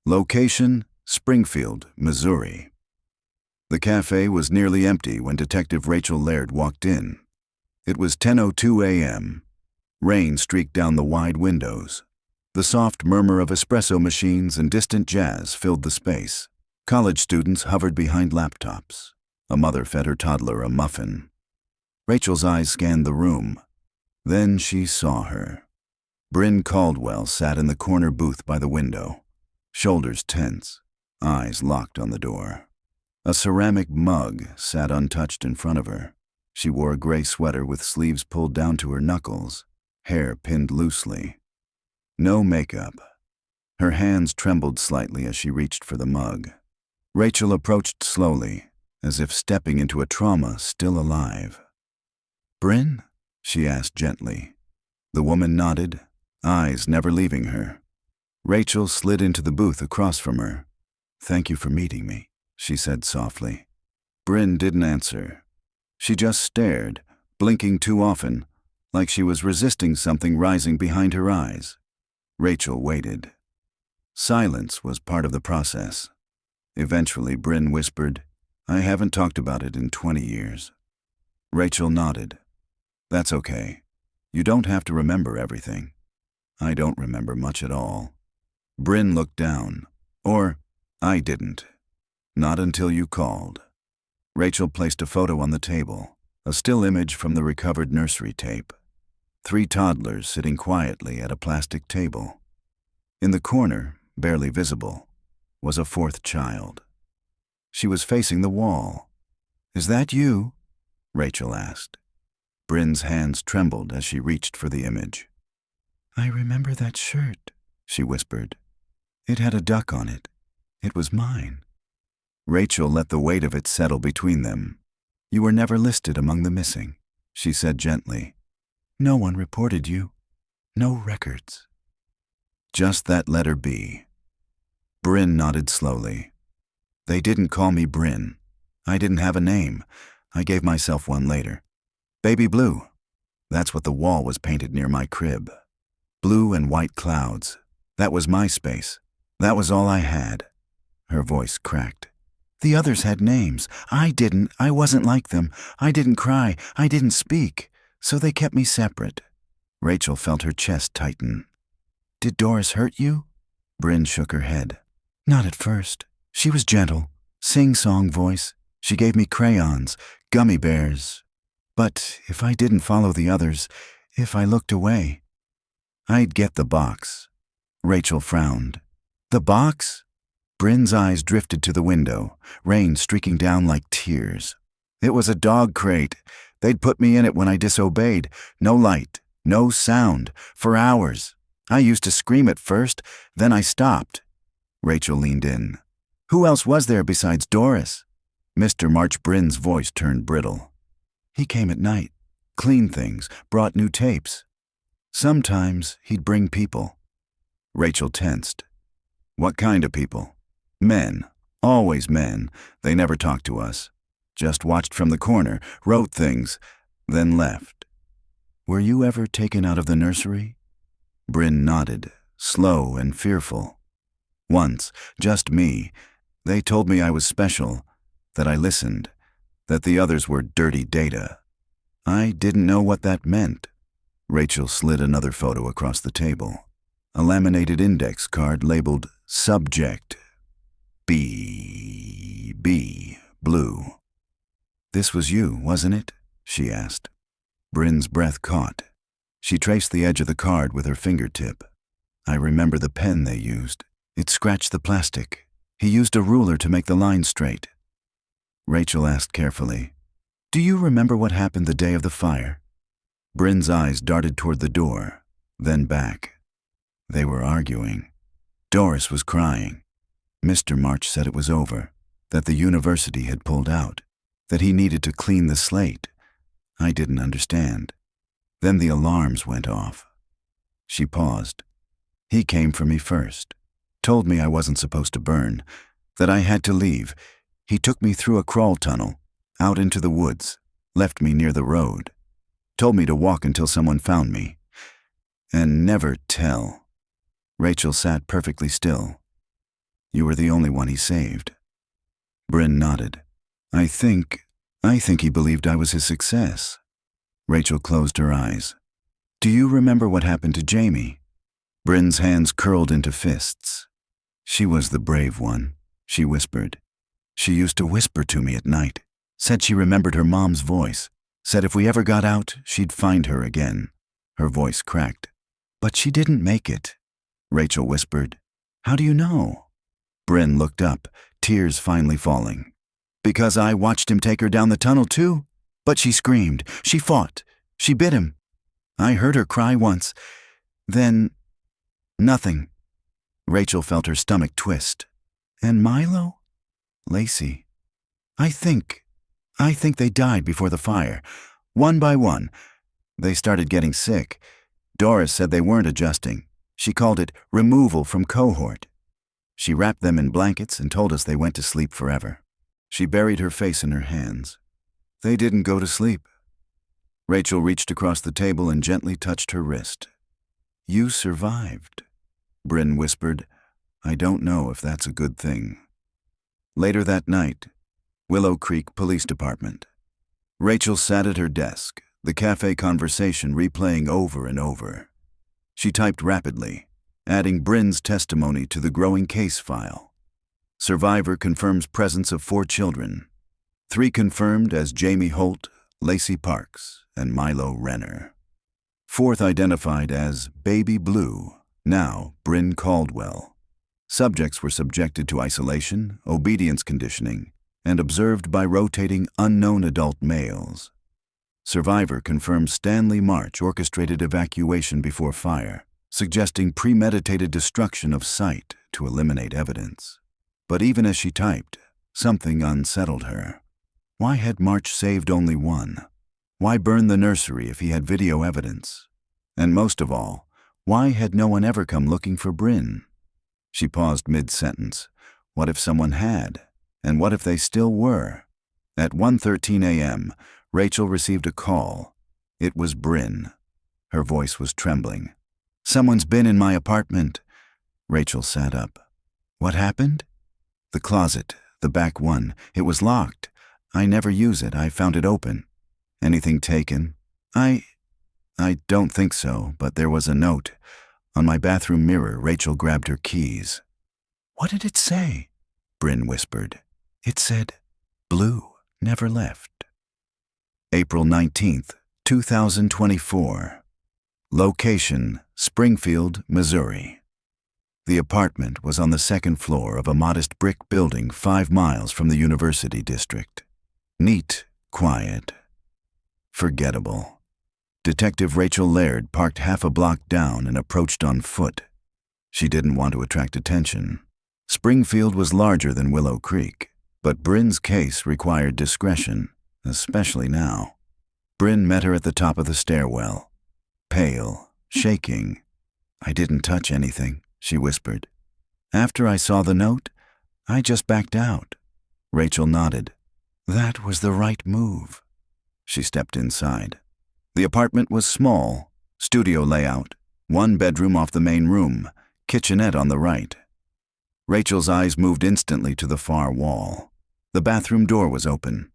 Speaker 1: Location, Springfield, Missouri. The cafe was nearly empty when Detective Rachel Laird walked in. It was 10:02 a.m. Rain streaked down the wide windows. The soft murmur of espresso machines and distant jazz filled the space. College students hovered behind laptops. A mother fed her toddler a muffin. Rachel's eyes scanned the room. Then she saw her. Bryn Caldwell sat in the corner booth by the window, shoulders tense, eyes locked on the door. A ceramic mug sat untouched in front of her. She wore a gray sweater with sleeves pulled down to her knuckles, hair pinned loosely. No makeup. Her hands trembled slightly as she reached for the mug. Rachel approached slowly, as if stepping into a trauma still alive. Bryn? She asked gently. The woman nodded, eyes never leaving her. Rachel slid into the booth across from her. Thank you for meeting me, she said softly. Bryn didn't answer. She just stared, blinking too often, like she was resisting something rising behind her eyes. Rachel waited. Silence was part of the process. Eventually, Bryn whispered, I haven't talked about it in 20 years. Rachel nodded. That's okay. You don't have to remember everything. I don't remember much at all. Bryn looked down. Or, I didn't. Not until you called. Rachel placed a photo on the table, a still image from the recovered nursery tape. 3 toddlers sitting quietly at a plastic table. In the corner, barely visible, was a 4th child. She was facing the wall. Is that you? Rachel asked. Bryn's hands trembled as she reached for the image. I remember that shirt, she whispered. It had a duck on it. It was mine. Rachel let the weight of it settle between them. You were never listed among the missing, she said gently. No one reported you. No records. Just that letter B. Bryn nodded slowly. They didn't call me Bryn. I didn't have a name. I gave myself one later. Baby Blue. That's what the wall was painted near my crib. Blue and white clouds. That was my space. That was all I had. Her voice cracked. The others had names. I didn't. I wasn't like them. I didn't cry. I didn't speak. So they kept me separate. Rachel felt her chest tighten. Did Doris hurt you? Bryn shook her head. Not at first. She was gentle. Sing-song voice. She gave me crayons, gummy bears. But if I didn't follow the others, if I looked away, I'd get the box. Rachel frowned. The box? Bryn's eyes drifted to the window, rain streaking down like tears. It was a dog crate. They'd put me in it when I disobeyed. No light, no sound, for hours. I used to scream at first, then I stopped. Rachel leaned in. Who else was there besides Doris? Mr. March Bryn's voice turned brittle. He came at night, cleaned things, brought new tapes. Sometimes he'd bring people. Rachel tensed. What kind of people? Men. Always men. They never talked to us. Just watched from the corner, wrote things, then left. Were you ever taken out of the nursery? Bryn nodded, slow and fearful. Once, just me. They told me I was special, that I listened, that the others were dirty data. I didn't know what that meant. Rachel slid another photo across the table. A laminated index card labeled Subject B, Blue. This was you, wasn't it? She asked. Bryn's breath caught. She traced the edge of the card with her fingertip. I remember the pen they used. It scratched the plastic. He used a ruler to make the line straight. Rachel asked carefully, "Do you remember what happened the day of the fire?" Bryn's eyes darted toward the door, then back. They were arguing. Doris was crying. Mr. March said it was over, that the university had pulled out, that he needed to clean the slate. I didn't understand. Then the alarms went off. She paused. He came for me first, told me I wasn't supposed to burn, that I had to leave. He took me through a crawl tunnel, out into the woods, left me near the road, told me to walk until someone found me. And never tell. Rachel sat perfectly still. You were the only one he saved. Bryn nodded. I think he believed I was his success. Rachel closed her eyes. Do you remember what happened to Jamie? Bryn's hands curled into fists. She was the brave one, she whispered. She used to whisper to me at night, said she remembered her mom's voice, said if we ever got out, she'd find her again. Her voice cracked. But she didn't make it, Rachel whispered. How do you know? Bryn looked up, tears finally falling. Because I watched him take her down the tunnel too. But she screamed, she fought, she bit him. I heard her cry once. Then, nothing. Rachel felt her stomach twist. And Milo? Lacey. I think they died before the fire, one by one. They started getting sick. Doris said they weren't adjusting. She called it removal from cohort. She wrapped them in blankets and told us they went to sleep forever. She buried her face in her hands. They didn't go to sleep. Rachel reached across the table and gently touched her wrist. You survived, Bryn whispered. I don't know if that's a good thing. Later that night, Willow Creek Police Department. Rachel sat at her desk, the cafe conversation replaying over and over. She typed rapidly, adding Bryn's testimony to the growing case file. Survivor confirms presence of 4 children. 3 confirmed as Jamie Holt, Lacey Parks, and Milo Renner. 4th identified as Baby Blue, now Bryn Caldwell. Subjects were subjected to isolation, obedience conditioning, and observed by rotating unknown adult males. Survivor confirms Stanley March orchestrated evacuation before fire, suggesting premeditated destruction of site to eliminate evidence. But even as she typed, something unsettled her. Why had March saved only 1? Why burn the nursery if he had video evidence? And most of all, why had no one ever come looking for Bryn? She paused mid-sentence. What if someone had? And what if they still were? At 1:13 a.m., Rachel received a call. It was Bryn. Her voice was trembling. Someone's been in my apartment. Rachel sat up. What happened? The closet, the back one. It was locked. I never use it. I found it open. Anything taken? I don't think so, but there was a note. On my bathroom mirror, Rachel grabbed her keys. What did it say? Bryn whispered. It said, Blue never left. April 19th, 2024. Location, Springfield, Missouri. The apartment was on the 2nd floor of a modest brick building 5 miles from the university district. Neat, quiet, forgettable. Detective Rachel Laird parked half a block down and approached on foot. She didn't want to attract attention. Springfield was larger than Willow Creek, but Bryn's case required discretion, especially now. Bryn met her at the top of the stairwell. Pale, shaking. I didn't touch anything, she whispered. After I saw the note, I just backed out. Rachel nodded. That was the right move. She stepped inside. The apartment was small, studio layout, 1 bedroom off the main room, kitchenette on the right. Rachel's eyes moved instantly to the far wall. The bathroom door was open.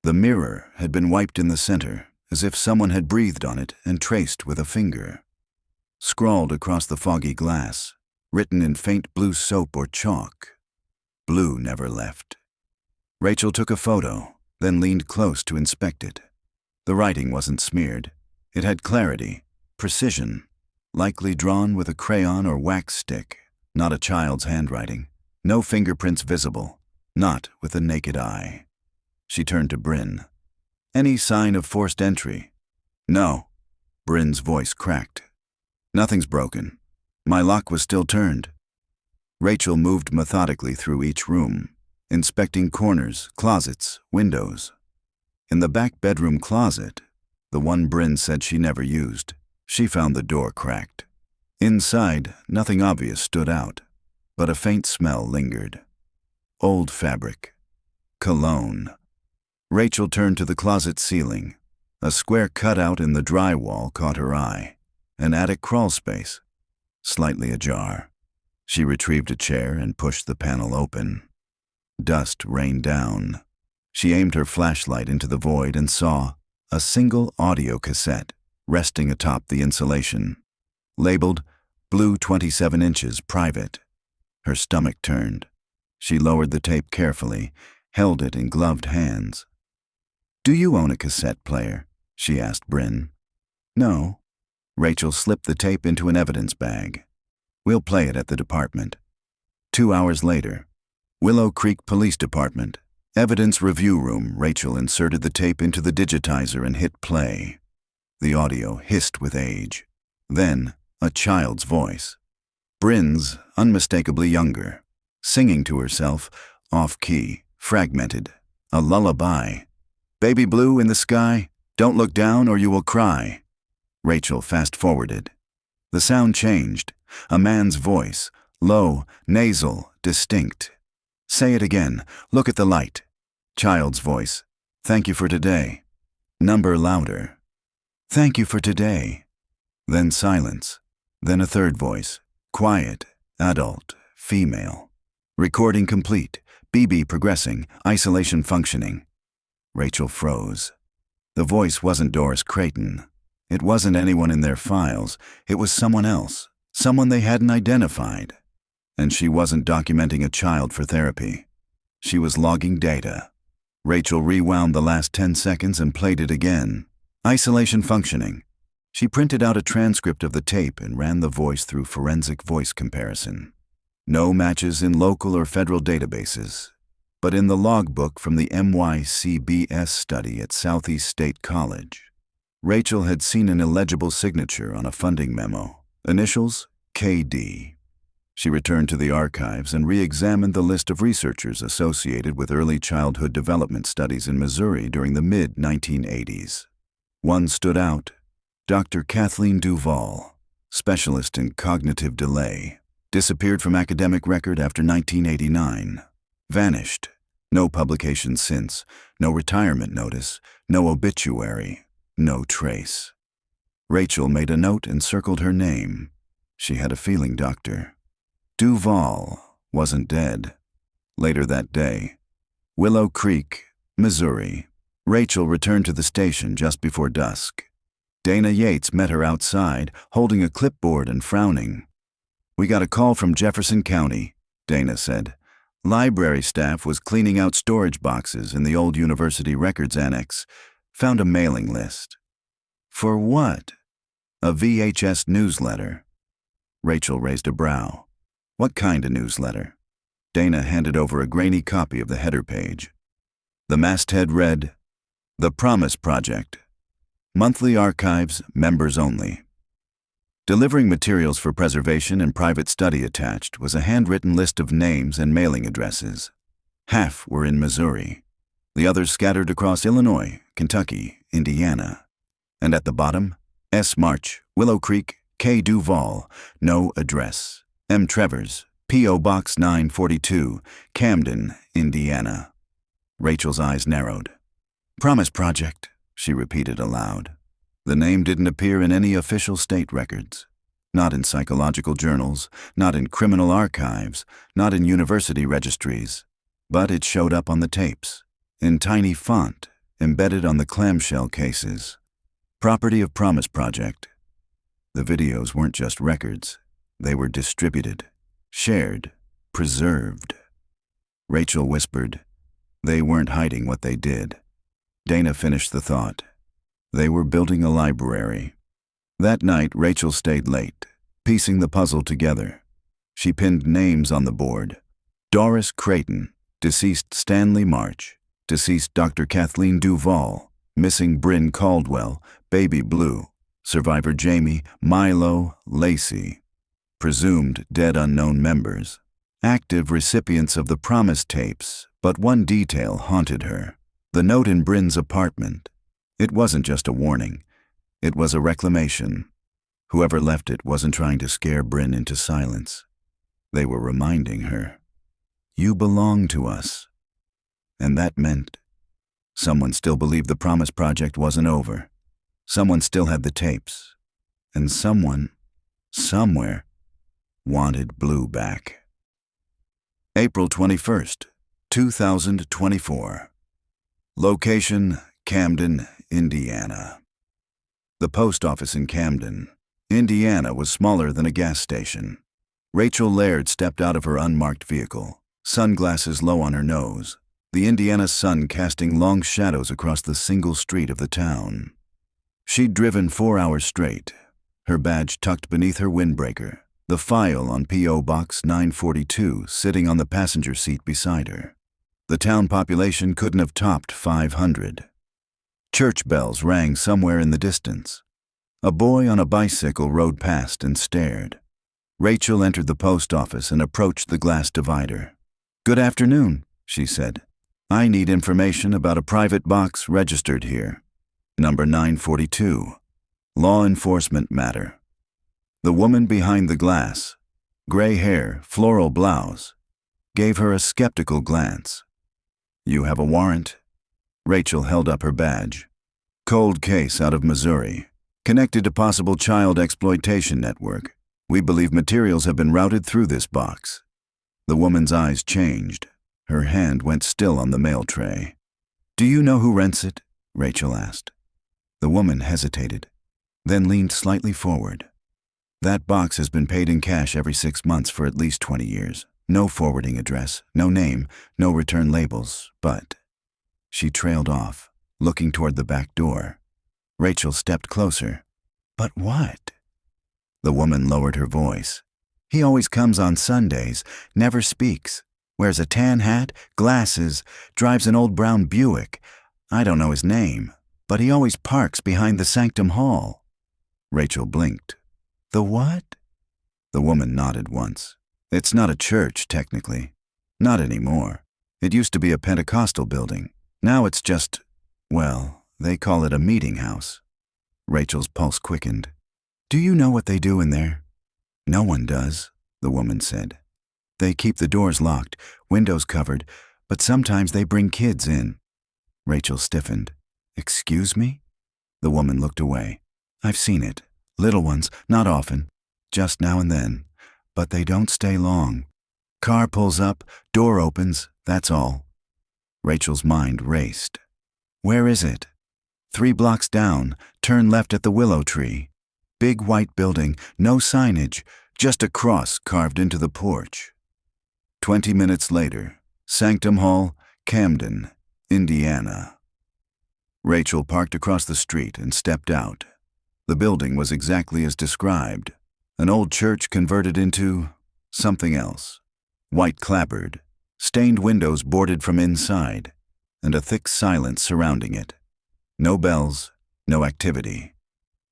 Speaker 1: The mirror had been wiped in the center, as if someone had breathed on it and traced with a finger. Scrawled across the foggy glass, written in faint blue soap or chalk, Blue never left. Rachel took a photo, then leaned close to inspect it. The writing wasn't smeared, It had clarity, precision, likely drawn with a crayon or wax stick, not a child's handwriting. No fingerprints visible, not with the naked eye. She turned to Bryn. Any sign of forced entry? No. Bryn's voice cracked. Nothing's broken. My lock was still turned. Rachel moved methodically through each room, inspecting corners, closets, windows. In the back bedroom closet, the one Bryn said she never used, she found the door cracked. Inside, nothing obvious stood out, but a faint smell lingered. Old fabric. Cologne. Rachel turned to the closet ceiling. A square cutout in the drywall caught her eye. An attic crawl space, slightly ajar. She retrieved a chair and pushed the panel open. Dust rained down. She aimed her flashlight into the void and saw a single audio cassette resting atop the insulation, labeled Blue 27 inches private. Her stomach turned. She lowered the tape carefully, held it in gloved hands. Do you own a cassette player? She asked Bryn. No. Rachel slipped the tape into an evidence bag. We'll play it at the department. 2 hours later, Willow Creek Police Department. Evidence review room. Rachel inserted the tape into the digitizer and hit play. The audio hissed with age. Then, a child's voice. Bryn's, unmistakably younger, singing to herself, off-key, fragmented, a lullaby. Baby blue in the sky, don't look down or you will cry. Rachel fast-forwarded. The sound changed. A man's voice, low, nasal, distinct. Say it again. Look at the light. Child's voice. Thank you for today. Number louder. Thank you for today. Then silence. Then a third voice. Quiet, adult, female. Recording complete. BB progressing. Isolation functioning. Rachel froze. The voice wasn't Doris Creighton. It wasn't anyone in their files. It was someone else. Someone they hadn't identified. And she wasn't documenting a child for therapy. She was logging data. Rachel rewound the last 10 seconds and played it again. Isolation functioning. She printed out a transcript of the tape and ran the voice through forensic voice comparison. No matches in local or federal databases, but in the logbook from the MYCBS study at Southeast State College. Rachel had seen an illegible signature on a funding memo. Initials, KD. She returned to the archives and re-examined the list of researchers associated with early childhood development studies in Missouri during the mid-1980s. One stood out, Dr. Kathleen Duvall, specialist in cognitive delay, disappeared from academic record after 1989. Vanished. No publication since, no retirement notice, no obituary, no trace. Rachel made a note and circled her name. She had a feeling Dr. Duvall wasn't dead. Later that day, Willow Creek, Missouri. Rachel returned to the station just before dusk. Dana Yates met her outside, holding a clipboard and frowning. We got a call from Jefferson County, Dana said. Library staff was cleaning out storage boxes in the old university records annex. Found a mailing list. For what? A VHS newsletter. Rachel raised a brow. What kind of newsletter? Dana handed over a grainy copy of the header page. The masthead read, The Promise Project. Monthly archives, members only. Delivering materials for preservation and private study attached was a handwritten list of names and mailing addresses. Half were in Missouri. The others scattered across Illinois, Kentucky, Indiana. And at the bottom, S. March, Willow Creek, K. Duvall, no address. M. Trevors, P.O. Box 942, Camden, Indiana. Rachel's eyes narrowed. Promise Project, she repeated aloud. The name didn't appear in any official state records. Not in psychological journals, not in criminal archives, not in university registries. But it showed up on the tapes, in tiny font, embedded on the clamshell cases. Property of Promise Project. The videos weren't just records. They were distributed, shared, preserved. Rachel whispered, They weren't hiding what they did. Dana finished the thought. They were building a library. That night, Rachel stayed late, piecing the puzzle together. She pinned names on the board. Doris Creighton, deceased Stanley March, deceased Dr. Kathleen Duval, missing Bryn Caldwell, baby Blue, survivor Jamie, Milo, Lacey, presumed dead unknown members, active recipients of the promise tapes, but one detail haunted her. The note in Bryn's apartment. It wasn't just a warning. It was a reclamation. Whoever left it wasn't trying to scare Bryn into silence. They were reminding her, "You belong to us." And that meant someone still believed the Promise Project wasn't over. Someone still had the tapes. And someone, somewhere, wanted Blue back. April 21st, 2024. Location, Camden, Indiana. The post office in Camden, Indiana, was smaller than a gas station. Rachel Laird stepped out of her unmarked vehicle, sunglasses low on her nose, the Indiana sun casting long shadows across the single street of the town. She'd driven 4 hours straight, her badge tucked beneath her windbreaker, the file on P.O. Box 942 sitting on the passenger seat beside her. The town population couldn't have topped 500. Church bells rang somewhere in the distance. A boy on a bicycle rode past and stared. Rachel entered the post office and approached the glass divider. "Good afternoon," she said. "I need information about a private box registered here. Number 942. Law enforcement matter." The woman behind the glass, gray hair, floral blouse, gave her a skeptical glance. "You have a warrant?" Rachel held up her badge. "Cold case out of Missouri, connected to possible child exploitation network. We believe materials have been routed through this box." The woman's eyes changed. Her hand went still on the mail tray. "Do you know who rents it?" Rachel asked. The woman hesitated, then leaned slightly forward. "That box has been paid in cash every 6 months for at least 20 years. No forwarding address, no name, no return labels, but..." She trailed off, looking toward the back door. Rachel stepped closer. "But what?" The woman lowered her voice. "He always comes on Sundays, never speaks, wears a tan hat, glasses, drives an old brown Buick. I don't know his name, but he always parks behind the Sanctum hall." Rachel blinked. "The what?" The woman nodded once. "It's not a church, technically. Not anymore. It used to be a Pentecostal building. Now it's just, well, they call it a meeting house." Rachel's pulse quickened. "Do you know what they do in there?" "No one does," the woman said. "They keep the doors locked, windows covered, but sometimes they bring kids in." Rachel stiffened. "Excuse me?" The woman looked away. "I've seen it. Little ones, not often. Just now and then. But they don't stay long. Car pulls up, door opens, that's all." Rachel's mind raced. "Where is it?" 3 blocks down, turn left at the willow tree. Big white building, no signage, just a cross carved into the porch. 20 minutes later, Sanctum Hall, Camden, Indiana. Rachel parked across the street and stepped out. The building was exactly as described. An old church converted into something else. White clapboard, stained windows boarded from inside, and a thick silence surrounding it. No bells, no activity.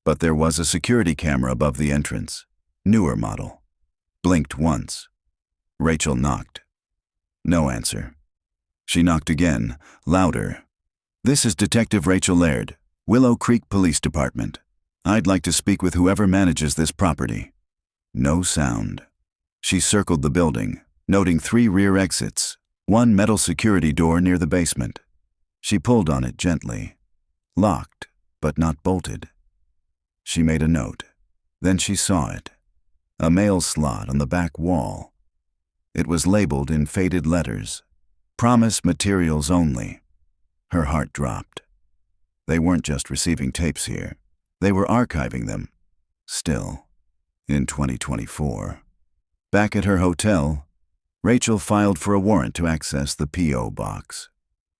Speaker 1: But there was a security camera above the entrance, newer model. Blinked once. Rachel knocked. No answer. She knocked again, louder. "This is Detective Rachel Laird, Willow Creek Police Department. I'd like to speak with whoever manages this property." No sound. She circled the building, noting 3 rear exits, 1 metal security door near the basement. She pulled on it gently. Locked, but not bolted. She made a note. Then she saw it. A mail slot on the back wall. It was labeled in faded letters, "Promise materials only." Her heart dropped. They weren't just receiving tapes here. They were archiving them. Still, in 2024. Back at her hotel, Rachel filed for a warrant to access the P.O. box.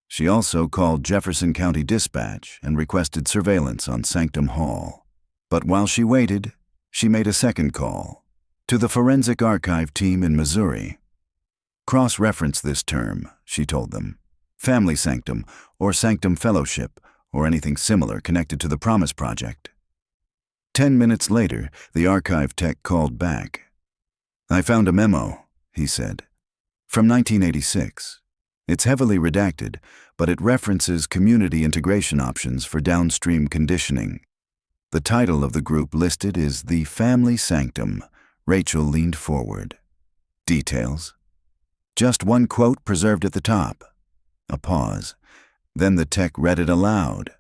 Speaker 1: She also called Jefferson County Dispatch and requested surveillance on Sanctum Hall. But while she waited, she made a second call to the Forensic Archive team in Missouri. Cross-reference this term, she told them. Family Sanctum or Sanctum Fellowship or anything similar connected to the Promise Project. 10 minutes later, the archive tech called back. "I found a memo," he said, "from 1986. It's heavily redacted, but it references community integration options for downstream conditioning. The title of the group listed is The Family Sanctum." Rachel leaned forward. "Details?" "Just one quote preserved at the top." A pause. Then the tech read it aloud.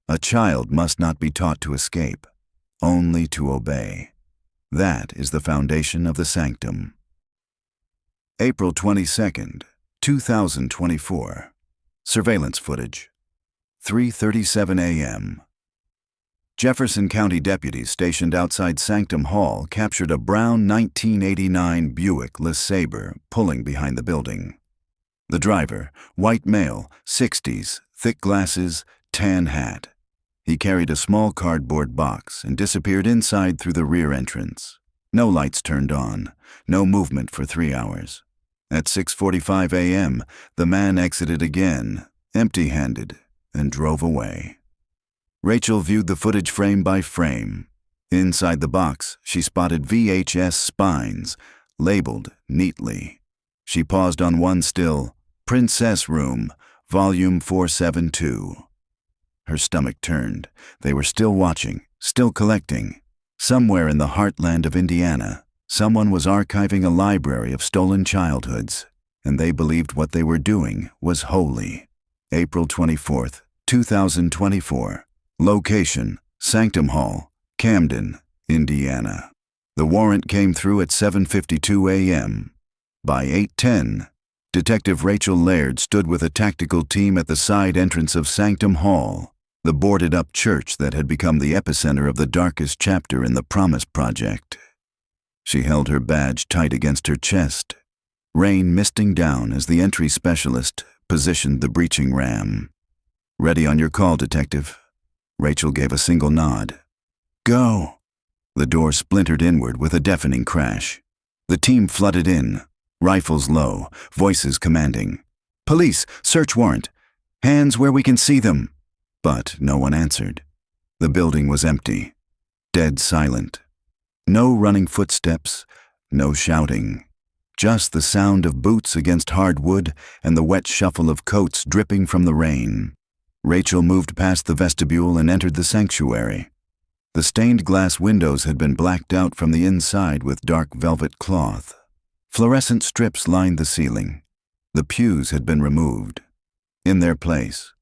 Speaker 1: "A child must not be taught to escape, only to obey. That is the foundation of the Sanctum." April 22nd, 2024. Surveillance footage. 3:37 a.m. Jefferson County deputies stationed outside Sanctum Hall captured a brown 1989 Buick LeSabre pulling behind the building. The driver, white male, 60s, thick glasses, tan hat. He carried a small cardboard box and disappeared inside through the rear entrance. No lights turned on, no movement for 3 hours. At 6:45 a.m., the man exited again, empty-handed, and drove away. Rachel viewed the footage frame by frame. Inside the box, she spotted VHS spines, labeled neatly. She paused on one still, Princess Room, Volume 472. Her stomach turned. They were still watching, still collecting. Somewhere in the heartland of Indiana, someone was archiving a library of stolen childhoods, and they believed what they were doing was holy. April 24th, 2024. Location, Sanctum Hall, Camden, Indiana. The warrant came through at 7:52 a.m. By 8:10, Detective Rachel Laird stood with a tactical team at the side entrance of Sanctum Hall, the boarded-up church that had become the epicenter of the darkest chapter in the Promise Project. She held her badge tight against her chest, rain misting down as the entry specialist positioned the breaching ram. "Ready on your call, Detective." Rachel gave a single nod. "Go." The door splintered inward with a deafening crash. The team flooded in, rifles low, voices commanding. "Police, search warrant. Hands where we can see them." But no one answered. The building was empty, dead silent. No running footsteps, no shouting. Just the sound of boots against hardwood and the wet shuffle of coats dripping from the rain. Rachel moved past the vestibule and entered the sanctuary. The stained glass windows had been blacked out from the inside with dark velvet cloth. Fluorescent strips lined the ceiling. The pews had been removed. In their place,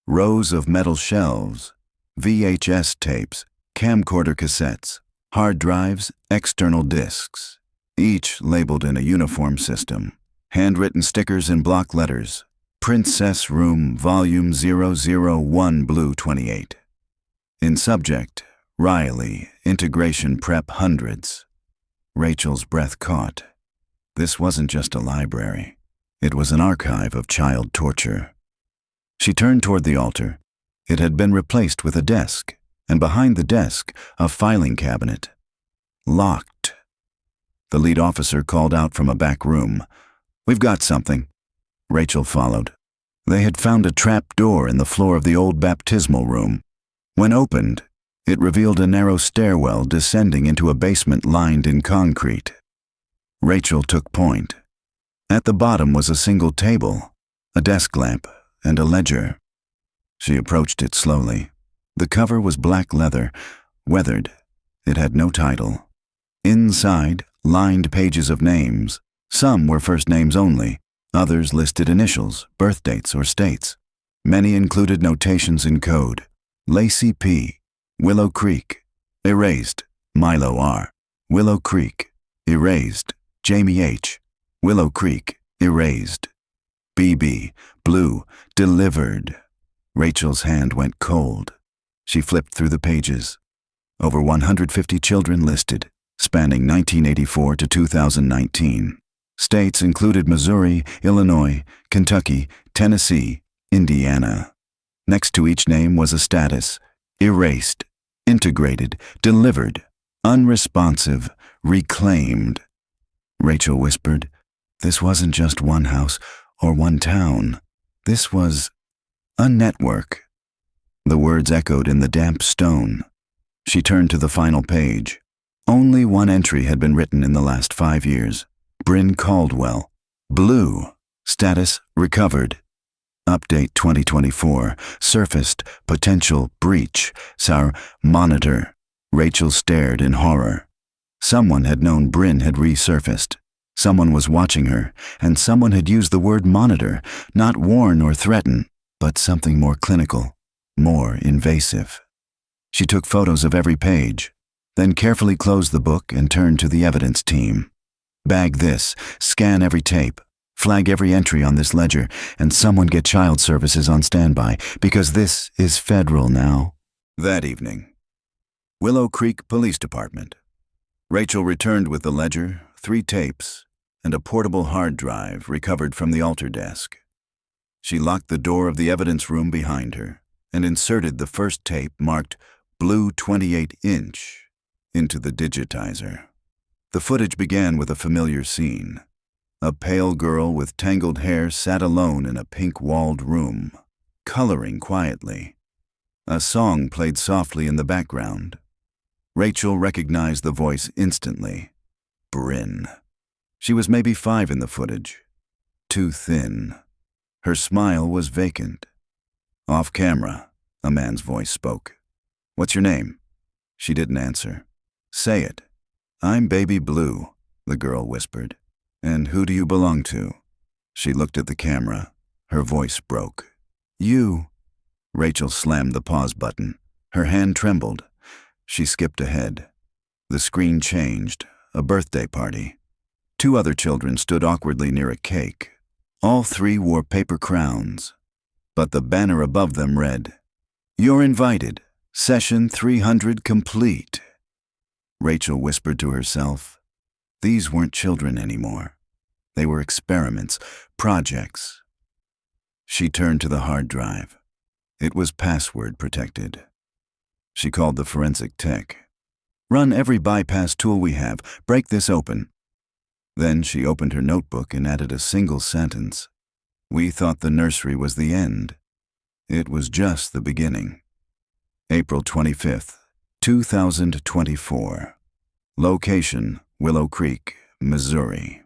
Speaker 1: rows of metal shelves, VHS tapes, camcorder cassettes, hard drives, external discs, each labeled in a uniform system. Handwritten stickers in block letters. Princess Room, Volume 001, Blue 28. In subject, Riley, Integration Prep Hundreds. Rachel's breath caught. This wasn't just a library. It was an archive of child torture. She turned toward the altar. It had been replaced with a desk, and behind the desk, a filing cabinet. Locked. The lead officer called out from a back room. "We've got something." Rachel followed. They had found a trapdoor in the floor of the old baptismal room. When opened, it revealed a narrow stairwell descending into a basement lined in concrete. Rachel took point. At the bottom was a single table, a desk lamp, and a ledger. She approached it slowly. The cover was black leather, weathered. It had no title. Inside, lined pages of names. Some were first names only. Others listed initials, birth dates, or states. Many included notations in code. Lacey P., Willow Creek, erased. Milo R., Willow Creek, erased. Jamie H., Willow Creek, erased. BB, Blue, delivered. Rachel's hand went cold. She flipped through the pages. Over 150 children listed, spanning 1984 to 2019. States included Missouri, Illinois, Kentucky, Tennessee, Indiana. Next to each name was a status: erased, integrated, delivered, unresponsive, reclaimed. Rachel whispered, "This wasn't just one house or one town. This was a network." The words echoed in the damp stone. She turned to the final page. Only one entry had been written in the last 5 years. Bryn Caldwell. Blue. Status recovered. Update 2024. Surfaced. Potential breach. SAR monitor. Rachel stared in horror. Someone had known Bryn had resurfaced. Someone was watching her, and someone had used the word monitor, not warn or threaten, but something more clinical, more invasive. She took photos of every page, then carefully closed the book and turned to the evidence team. "Bag this, scan every tape, flag every entry on this ledger, and someone get child services on standby, because this is federal now." That evening, Willow Creek Police Department. Rachel returned with the ledger, 3 tapes, and a portable hard drive recovered from the altar desk. She locked the door of the evidence room behind her and inserted the first tape marked Blue 28-inch into the digitizer. The footage began with a familiar scene. A pale girl with tangled hair sat alone in a pink-walled room, coloring quietly. A song played softly in the background. Rachel recognized the voice instantly. Bryn. She was maybe 5 in the footage. Too thin. Her smile was vacant. Off camera, a man's voice spoke. "What's your name?" She didn't answer. "Say it." "I'm Baby Blue," the girl whispered. "And who do you belong to?" She looked at the camera. Her voice broke. "You." Rachel slammed the pause button. Her hand trembled. She skipped ahead. The screen changed. A birthday party. 2 other children stood awkwardly near a cake. All 3 wore paper crowns. But the banner above them read, "You're invited. Session 300 complete." Rachel whispered to herself. These weren't children anymore. They were experiments, projects. She turned to the hard drive. It was password protected. She called the forensic tech. "Run every bypass tool we have. Break this open." Then she opened her notebook and added a single sentence. "We thought the nursery was the end. It was just the beginning." April 25th, 2024. Location, Willow Creek, Missouri.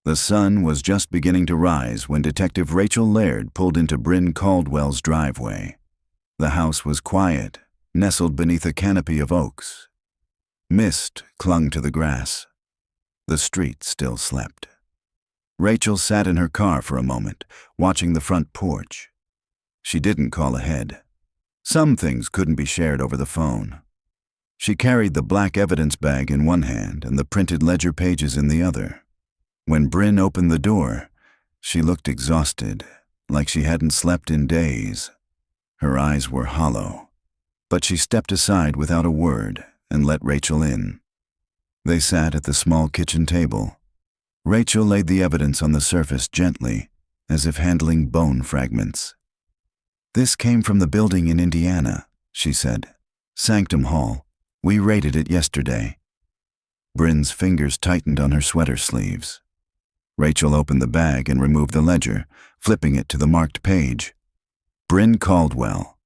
Speaker 1: The sun was just beginning to rise when Detective Rachel Laird pulled into Bryn Caldwell's driveway. The house was quiet, nestled beneath a canopy of oaks. Mist clung to the grass. The street still slept. Rachel sat in her car for a moment, watching the front porch. She didn't call ahead. Some things couldn't be shared over the phone. She carried the black evidence bag in one hand and the printed ledger pages in the other. When Bryn opened the door, she looked exhausted, like she hadn't slept in days. Her eyes were hollow, but she stepped aside without a word and let Rachel in. They sat at the small kitchen table. Rachel laid the evidence on the surface gently, as if handling bone fragments. "This came from the building in Indiana," she said. "Sanctum Hall. We raided it yesterday." Bryn's fingers tightened on her sweater sleeves. Rachel opened the bag and removed the ledger, flipping it to the marked page. Bryn Caldwell.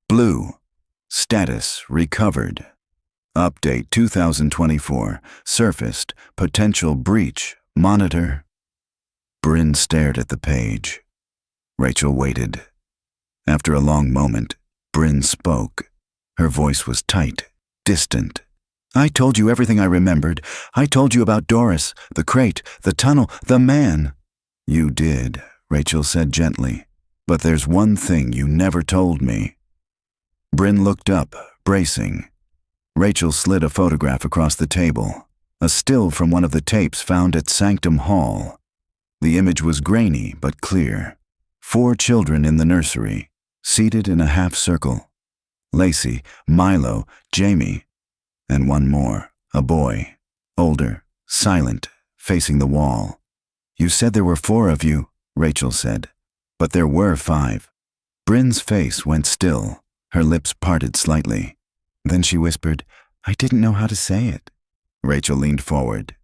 Speaker 1: Blue. Status recovered. Update 2024. Surfaced. Potential breach. Monitor. Bryn stared at the page. Rachel waited. After a long moment, Bryn spoke. Her voice was tight, distant. "I told you everything I remembered. I told you about Doris, the crate, the tunnel, the man." "You did," Rachel said gently. "But there's one thing you never told me." Bryn looked up, bracing. Rachel slid a photograph across the table, a still from one of the tapes found at Sanctum Hall. The image was grainy but clear. 4 children in the nursery, seated in a half circle. Lacey, Milo, Jamie, and one more, a boy, older, silent, facing the wall. "You said there were 4 of you," Rachel said, "but there were 5. Bryn's face went still, her lips parted slightly. Then she whispered, "I didn't know how to say it." Rachel leaned forward.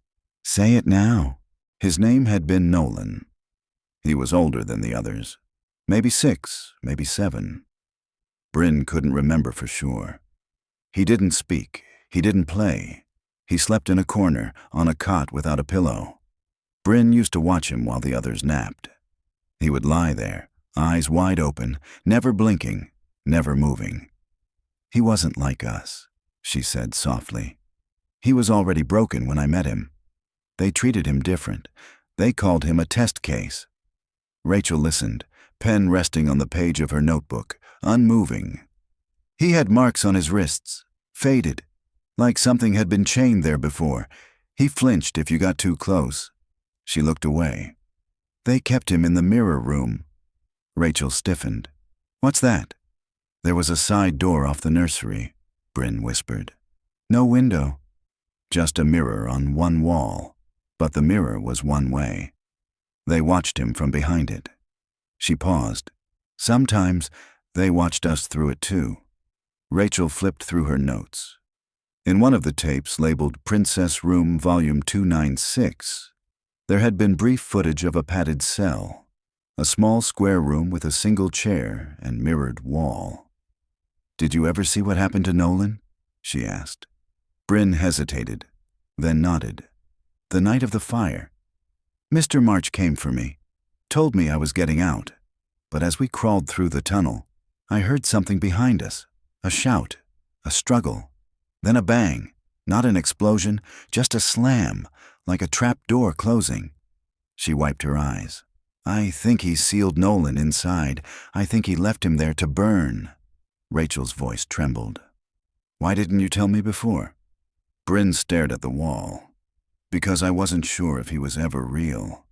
Speaker 1: "Say it now." His name had been Nolan. He was older than the others. Maybe 6, maybe 7. Bryn couldn't remember for sure. He didn't speak. He didn't play. He slept in a corner, on a cot without a pillow. Bryn used to watch him while the others napped. He would lie there, eyes wide open, never blinking, never moving. "He wasn't like us," she said softly. "He was already broken when I met him. They treated him different. They called him a test case." Rachel listened, pen resting on the page of her notebook, unmoving. "He had marks on his wrists, faded, like something had been chained there before. He flinched if you got too close." She looked away. "They kept him in the mirror room." Rachel stiffened. "What's that?" "There was a side door off the nursery," Bryn whispered. "No window. Just a mirror on one wall. But the mirror was one way. They watched him from behind it." She paused. "Sometimes they watched us through it too." Rachel flipped through her notes. In one of the tapes labeled Princess Room Volume 296, there had been brief footage of a padded cell, a small square room with a single chair and mirrored wall. "Did you ever see what happened to Nolan?" she asked. Bryn hesitated, then nodded. "The night of the fire. Mr. March came for me, told me I was getting out, but as we crawled through the tunnel, I heard something behind us, a shout, a struggle, then a bang, not an explosion, just a slam, like a trapdoor closing." She wiped her eyes. "I think he sealed Nolan inside. I think he left him there to burn." Rachel's voice trembled. "Why didn't you tell me before?" Bryn stared at the wall. "Because I wasn't sure if he was ever real.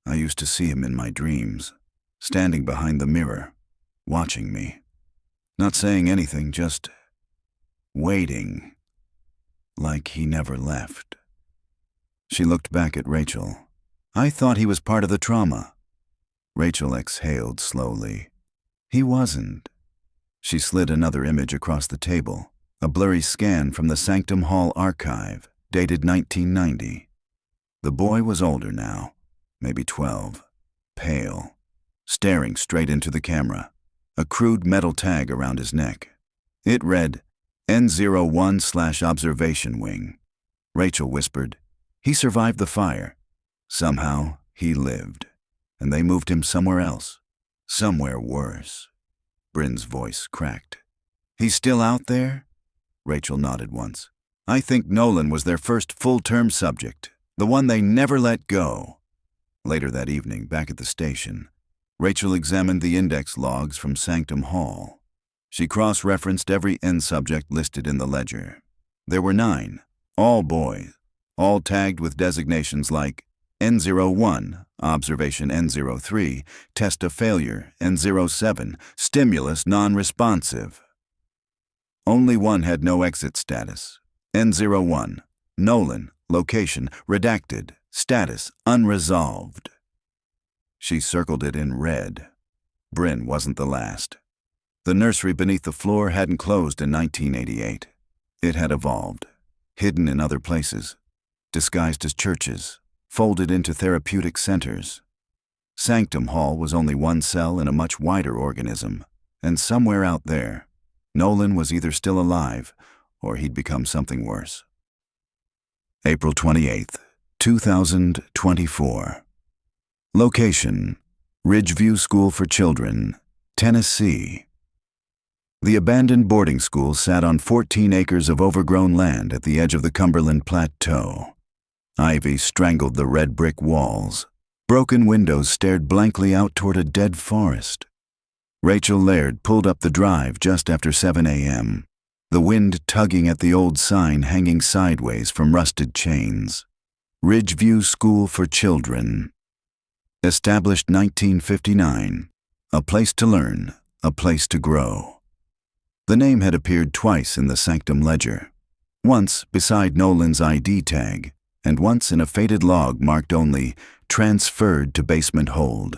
Speaker 1: I used to see him in my dreams, standing behind the mirror, watching me. Not saying anything, just waiting, like he never left." She looked back at Rachel. "I thought he was part of the trauma." Rachel exhaled slowly. "He wasn't." She slid another image across the table, a blurry scan from the Sanctum Hall archive, dated 1990. The boy was older now, maybe 12, pale, staring straight into the camera, a crude metal tag around his neck. It read, N01/Observation Wing. Rachel whispered, "He survived the fire. Somehow, he lived. And they moved him somewhere else. Somewhere worse." Bryn's voice cracked. "He's still out there?" Rachel nodded once. "I think Nolan was their first full-term subject, the one they never let go." Later that evening, back at the station, Rachel examined the index logs from Sanctum Hall. She cross-referenced every N-subject listed in the ledger. There were 9, all boys, all tagged with designations like N01, observation N03, test a failure, N07, stimulus non-responsive. Only one had no exit status. N01, Nolan, location, redacted, status, unresolved. She circled it in red. Bryn wasn't the last. The nursery beneath the floor hadn't closed in 1988. It had evolved, hidden in other places, disguised as churches, folded into therapeutic centers. Sanctum Hall was only one cell in a much wider organism, and somewhere out there, Nolan was either still alive or he'd become something worse. April 28th, 2024. Location: Ridgeview School for Children, Tennessee. The abandoned boarding school sat on 14 acres of overgrown land at the edge of the Cumberland Plateau. Ivy strangled the red brick walls. Broken windows stared blankly out toward a dead forest. Rachel Laird pulled up the drive just after 7 a.m., the wind tugging at the old sign hanging sideways from rusted chains. Ridgeview School for Children. Established 1959. A place to learn, a place to grow. The name had appeared twice in the Sanctum ledger. Once beside Nolan's ID tag, and once in a faded log marked only transferred to basement hold.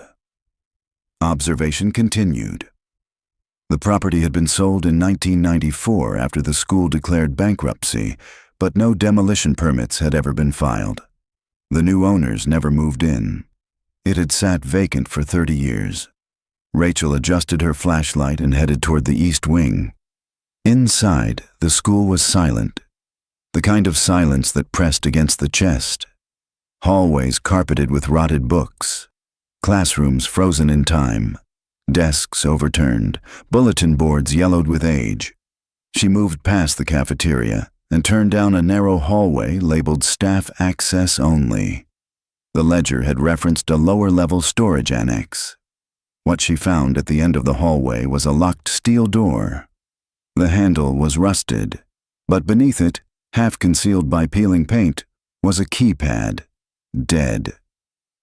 Speaker 1: Observation continued. The property had been sold in 1994 after the school declared bankruptcy, but no demolition permits had ever been filed. The new owners never moved in. It had sat vacant for 30 years. Rachel adjusted her flashlight and headed toward the east wing. Inside, the school was silent, the kind of silence that pressed against the chest. Hallways carpeted with rotted books, classrooms frozen in time, desks overturned, bulletin boards yellowed with age. She moved past the cafeteria and turned down a narrow hallway labeled Staff Access Only. The ledger had referenced a lower-level storage annex. What she found at the end of the hallway was a locked steel door. The handle was rusted, but beneath it, half concealed by peeling paint, was a keypad, dead.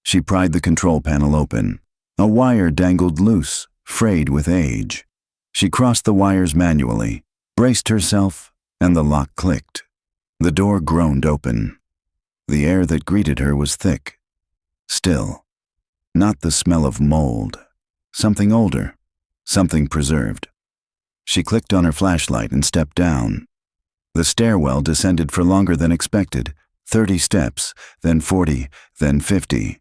Speaker 1: She pried the control panel open. A wire dangled loose, frayed with age. She crossed the wires manually, braced herself, and the lock clicked. The door groaned open. The air that greeted her was thick, still. Not the smell of mold. Something older, something preserved. She clicked on her flashlight and stepped down. The stairwell descended for longer than expected, 30 steps, then 40, then 50.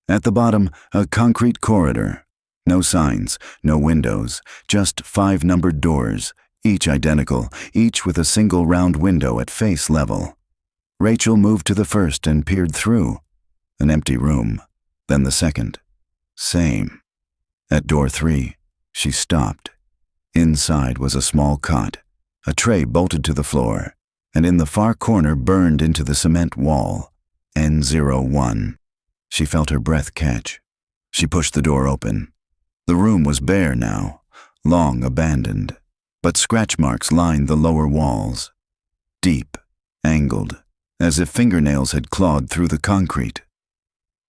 Speaker 1: At the bottom, a concrete corridor. No signs, no windows, just 5 numbered doors, each identical, each with a single round window at face level. Rachel moved to the first and peered through. An empty room, then the second. Same. At door 3, she stopped. Inside was a small cot, a tray bolted to the floor, and in the far corner burned into the cement wall, N01. She felt her breath catch. She pushed the door open. The room was bare now, long abandoned, but scratch marks lined the lower walls. Deep, angled, as if fingernails had clawed through the concrete.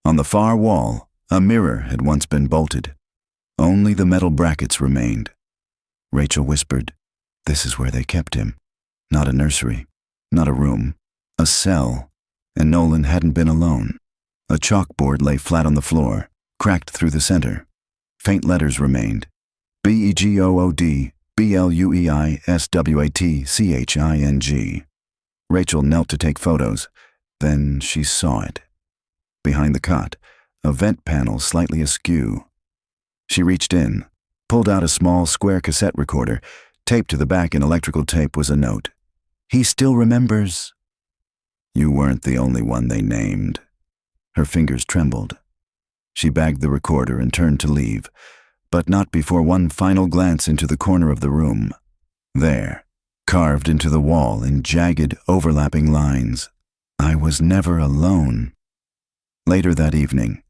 Speaker 1: On the far wall, a mirror had once been bolted. Only the metal brackets remained. Rachel whispered, "This is where they kept him. Not a nursery, not a room, a cell." And Nolan hadn't been alone. A chalkboard lay flat on the floor, cracked through the center. Faint letters remained. BEGOOD, BLUEISWATCHING. Rachel knelt to take photos. Then she saw it. Behind the cot, a vent panel slightly askew. She reached in, pulled out a small square cassette recorder. Taped to the back in electrical tape was a note. "He still remembers." You weren't the only one they named. Her fingers trembled. She bagged the recorder and turned to leave, but not before one final glance into the corner of the room. There, carved into the wall in jagged, overlapping lines, "I was never alone." Later that evening,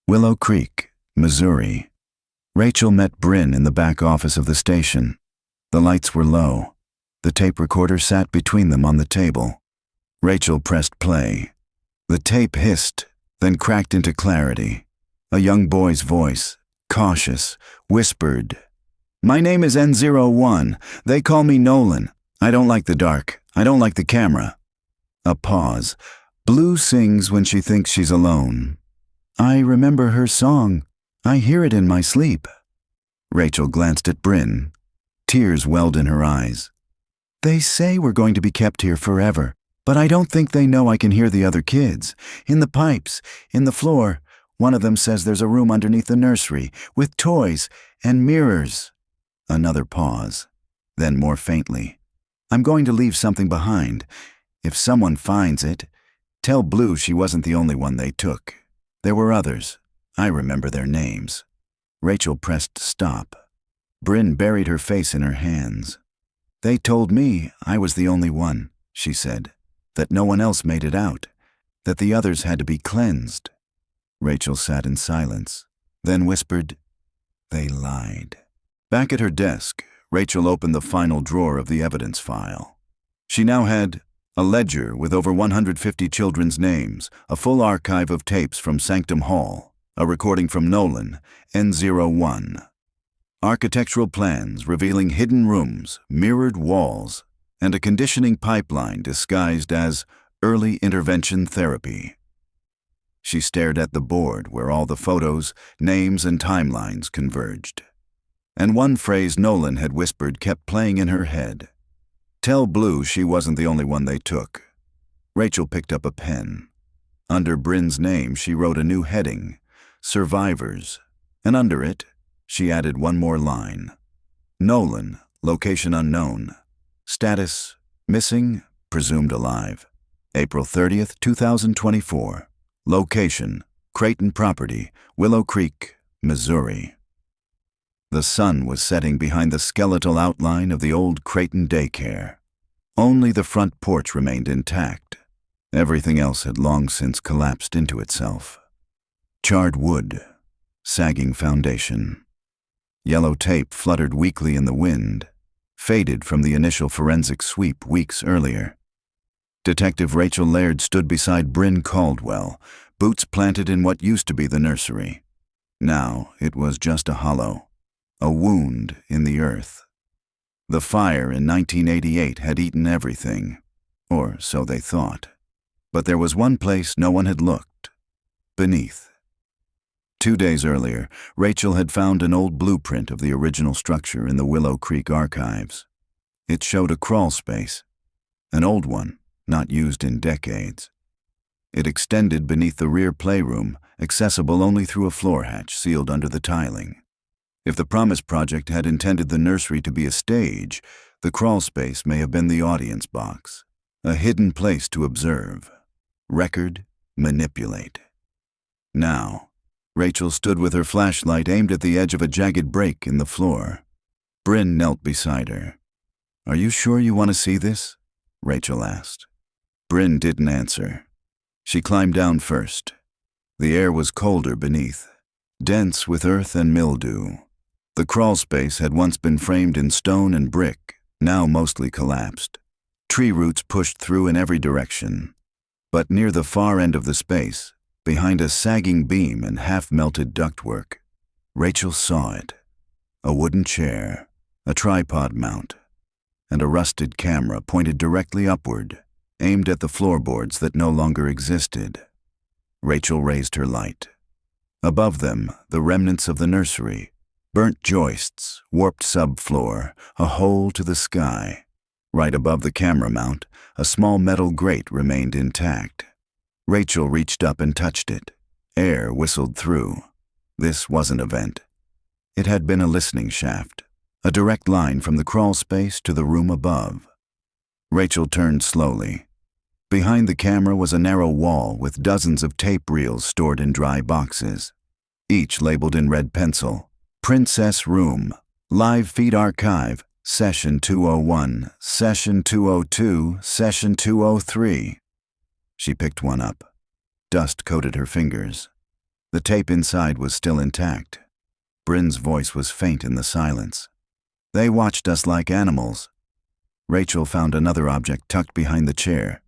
Speaker 1: Willow Creek, Missouri. Rachel met Bryn in the back office of the station. The lights were low. The tape recorder sat between them on the table. Rachel pressed play. The tape hissed, then cracked into clarity. A young boy's voice, cautious, whispered, "My name is N01. They call me Nolan. I don't like the dark. I don't like the camera." A pause. "Blue sings when she thinks she's alone. I remember her song. I hear it in my sleep." Rachel glanced at Bryn. Tears welled in her eyes. "They say we're going to be kept here forever, but I don't think they know I can hear the other kids. In the pipes, in the floor. One of them says there's a room underneath the nursery, with toys and mirrors." Another pause. Then more faintly, "I'm going to leave something behind. If someone finds it, tell Blue she wasn't the only one they took. There were others. I remember their names." Rachel pressed stop. Bryn buried her face in her hands. "They told me I was the only one," she said, "that no one else made it out, that the others had to be cleansed." Rachel sat in silence, then whispered, "They lied." Back at her desk, Rachel opened the final drawer of the evidence file. She now had a ledger with over 150 children's names, a full archive of tapes from Sanctum Hall, a recording from Nolan, N01. Architectural plans revealing hidden rooms, mirrored walls, and a conditioning pipeline disguised as early intervention therapy. She stared at the board where all the photos, names, and timelines converged. and one phrase Nolan had whispered kept playing in her head. Tell Blue she wasn't the only one they took. Rachel picked up a pen. Under Bryn's name, she wrote a new heading, Survivors, and under it, she added one more line. Nolan, location unknown. Status, missing, presumed alive. April 30th, 2024. Location, Creighton property, Willow Creek, Missouri. The sun was setting behind the skeletal outline of the old Creighton Daycare. Only the front porch remained intact. Everything else had long since collapsed into itself. Charred wood, sagging foundation. Yellow tape fluttered weakly in the wind, faded from the initial forensic sweep weeks earlier. Detective Rachel Laird stood beside Bryn Caldwell, boots planted in what used to be the nursery. Now it was just a hollow, a wound in the earth. The fire in 1988 had eaten everything, or so they thought. But there was one place no one had looked, beneath. 2 days earlier, Rachel had found an old blueprint of the original structure in the Willow Creek archives. It showed a crawl space, an old one, not used in decades. It extended beneath the rear playroom, accessible only through a floor hatch sealed under the tiling. If the Promise Project had intended the nursery to be a stage, the crawl space may have been the audience box, a hidden place to observe, record, manipulate. Now, Rachel stood with her flashlight aimed at the edge of a jagged break in the floor. Bryn knelt beside her. "Are you sure you want to see this?" Rachel asked. Bryn didn't answer. She climbed down first. The air was colder beneath, dense with earth and mildew. The crawl space had once been framed in stone and brick, now mostly collapsed. Tree roots pushed through in every direction. But near the far end of the space, behind a sagging beam and half-melted ductwork, Rachel saw it. A wooden chair, a tripod mount, and a rusted camera pointed directly upward, aimed at the floorboards that no longer existed. Rachel raised her light. Above them, the remnants of the nursery, burnt joists, warped subfloor, a hole to the sky. Right above the camera mount, a small metal grate remained intact. Rachel reached up and touched it. Air whistled through. This wasn't a vent. It had been a listening shaft, a direct line from the crawl space to the room above. Rachel turned slowly. Behind the camera was a narrow wall with dozens of tape reels stored in dry boxes, each labeled in red pencil. Princess Room, Live Feed Archive, Session 201, Session 202, Session 203. She picked one up. Dust coated her fingers. The tape inside was still intact. Bryn's voice was faint in the silence. "They watched us like animals." Rachel found another object tucked behind the chair.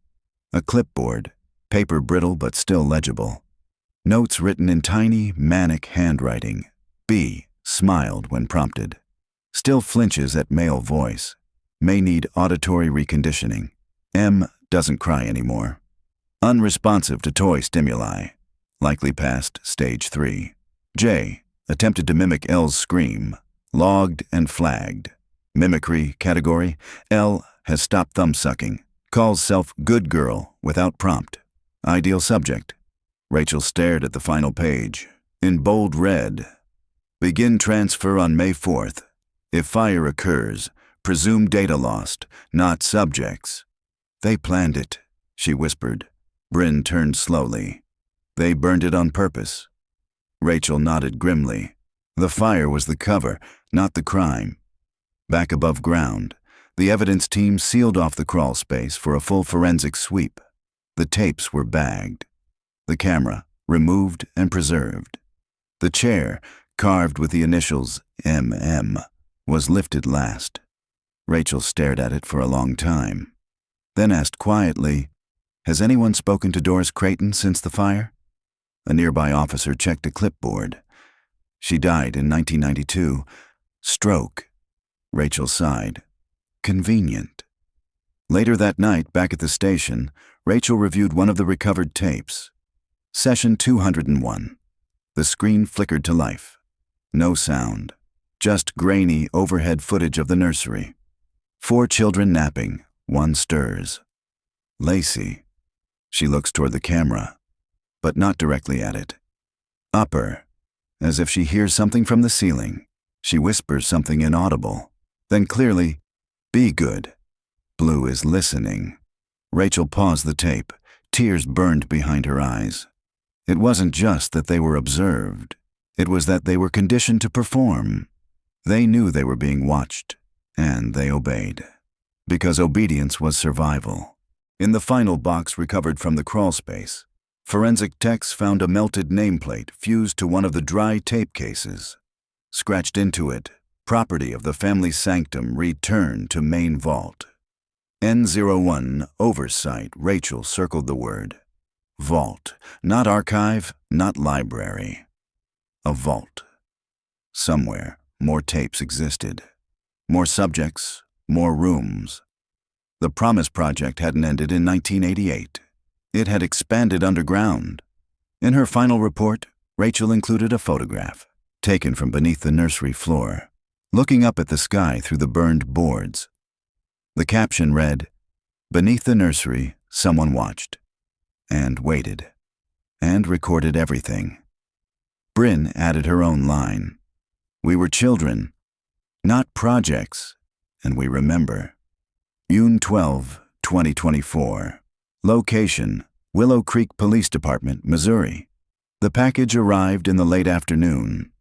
Speaker 1: A clipboard, paper brittle but still legible. Notes written in tiny, manic handwriting. B smiled when prompted. Still flinches at male voice. May need auditory reconditioning. M doesn't cry anymore. Unresponsive to toy stimuli. Likely past stage 3. J attempted to mimic L's scream. Logged and flagged. Mimicry category. L has stopped thumb-sucking. Calls self good girl without prompt. Ideal subject. Rachel stared at the final page. In bold red. Begin transfer on May 4th. If fire occurs, presume data lost, not subjects. They planned it, she whispered. Bryn turned slowly. They burned it on purpose. Rachel nodded grimly. The fire was the cover, not the crime. Back above ground, the evidence team sealed off the crawl space for a full forensic sweep. The tapes were bagged. The camera, removed and preserved. The chair, carved with the initials MM, was lifted last. Rachel stared at it for a long time, then asked quietly, "Has anyone spoken to Doris Creighton since the fire?" A nearby officer checked a clipboard. She died in 1992. Stroke. Rachel sighed. Convenient. Later that night, back at the station, Rachel reviewed one of the recovered tapes. Session 201. The screen flickered to life. No sound. Just grainy overhead footage of the nursery. 4 children napping, 1 stirs. Lacey. She looks toward the camera, but not directly at it. Upper, as if she hears something from the ceiling. She whispers something inaudible. Then clearly, "Be good." Blue is listening. Rachel paused the tape. Tears burned behind her eyes. It wasn't just that they were observed. It was that they were conditioned to perform. They knew they were being watched, and they obeyed. Because obedience was survival. In the final box recovered from the crawl space, forensic techs found a melted nameplate fused to one of the dry tape cases. Scratched into it, property of the family Sanctum returned to main vault. N01 Oversight. Rachel circled the word. Vault. Not archive, not library. A vault. Somewhere, more tapes existed. More subjects, more rooms. The Promise Project hadn't ended in 1988. It had expanded underground. In her final report, Rachel included a photograph, taken from beneath the nursery floor, looking up at the sky through the burned boards. The caption read, "Beneath the nursery, someone watched, and waited, and recorded everything." Bryn added her own line. "We were children, not projects, and we remember." June 12, 2024. Location, Willow Creek Police Department, Missouri. The package arrived in the late afternoon.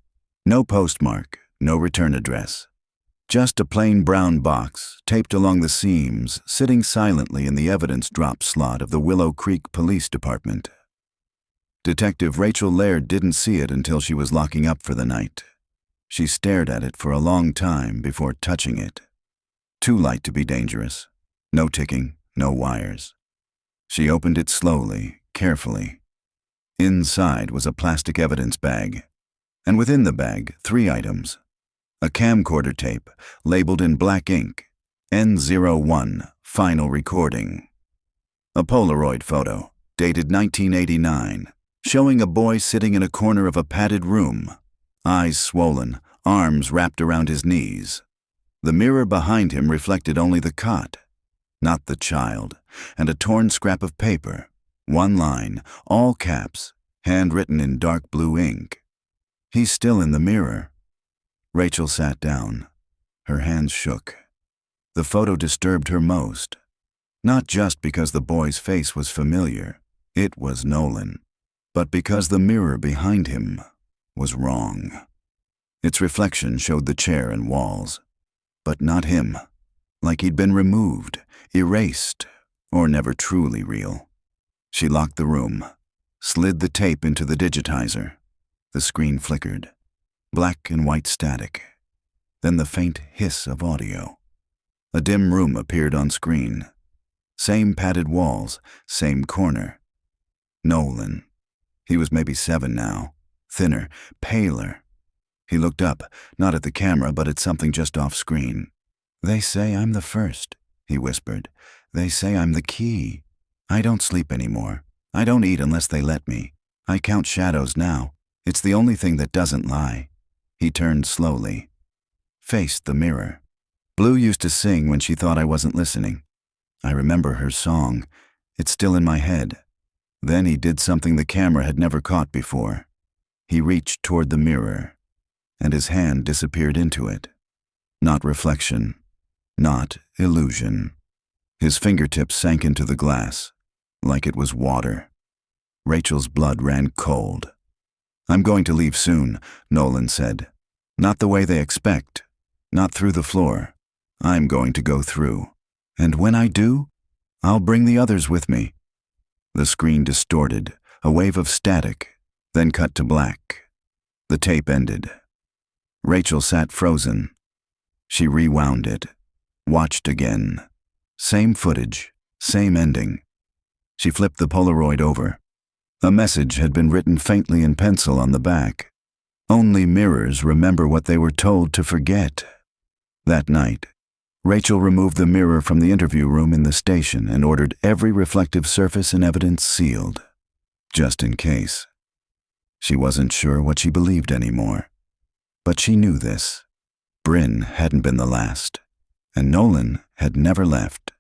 Speaker 1: No postmark, no return address. Just a plain brown box, taped along the seams, sitting silently in the evidence drop slot of the Willow Creek Police Department. Detective Rachel Laird didn't see it until she was locking up for the night. She stared at it for a long time before touching it. Too light to be dangerous. No ticking, no wires. She opened it slowly, carefully. Inside was a plastic evidence bag, and within the bag, 3 items. A camcorder tape, labeled in black ink, N01, Final Recording. A Polaroid photo, dated 1989, showing a boy sitting in a corner of a padded room, eyes swollen, arms wrapped around his knees. The mirror behind him reflected only the cot, not the child, and a torn scrap of paper, 1 line, all caps, handwritten in dark blue ink. "He's still in the mirror." Rachel sat down. Her hands shook. The photo disturbed her most. Not just because the boy's face was familiar, it was Nolan, but because the mirror behind him was wrong. Its reflection showed the chair and walls, but not him, like he'd been removed, erased, or never truly real. She locked the room, slid the tape into the digitizer. The screen flickered, black and white static, then the faint hiss of audio. A dim room appeared on screen. Same padded walls, same corner. Nolan. He was maybe 7 now, thinner, paler. He looked up, not at the camera, but at something just off screen. "They say I'm the first," he whispered. "They say I'm the key. I don't sleep anymore. I don't eat unless they let me. I count shadows now. It's the only thing that doesn't lie." He turned slowly, faced the mirror. Blue used to sing when she thought I wasn't listening. I remember her song. It's still in my head. Then he did something the camera had never caught before. He reached toward the mirror, and his hand disappeared into it. Not reflection, not illusion. His fingertips sank into the glass, like it was water. Rachel's blood ran cold. "I'm going to leave soon," Nolan said. "Not the way they expect, not through the floor. I'm going to go through. And when I do, I'll bring the others with me." The screen distorted, a wave of static, then cut to black. The tape ended. Rachel sat frozen. She rewound it, watched again. Same footage, same ending. She flipped the Polaroid over. A message had been written faintly in pencil on the back. "Only mirrors remember what they were told to forget." That night, Rachel removed the mirror from the interview room in the station and ordered every reflective surface and evidence sealed, just in case. She wasn't sure what she believed anymore, but she knew this. Bryn hadn't been the last, and Nolan had never left.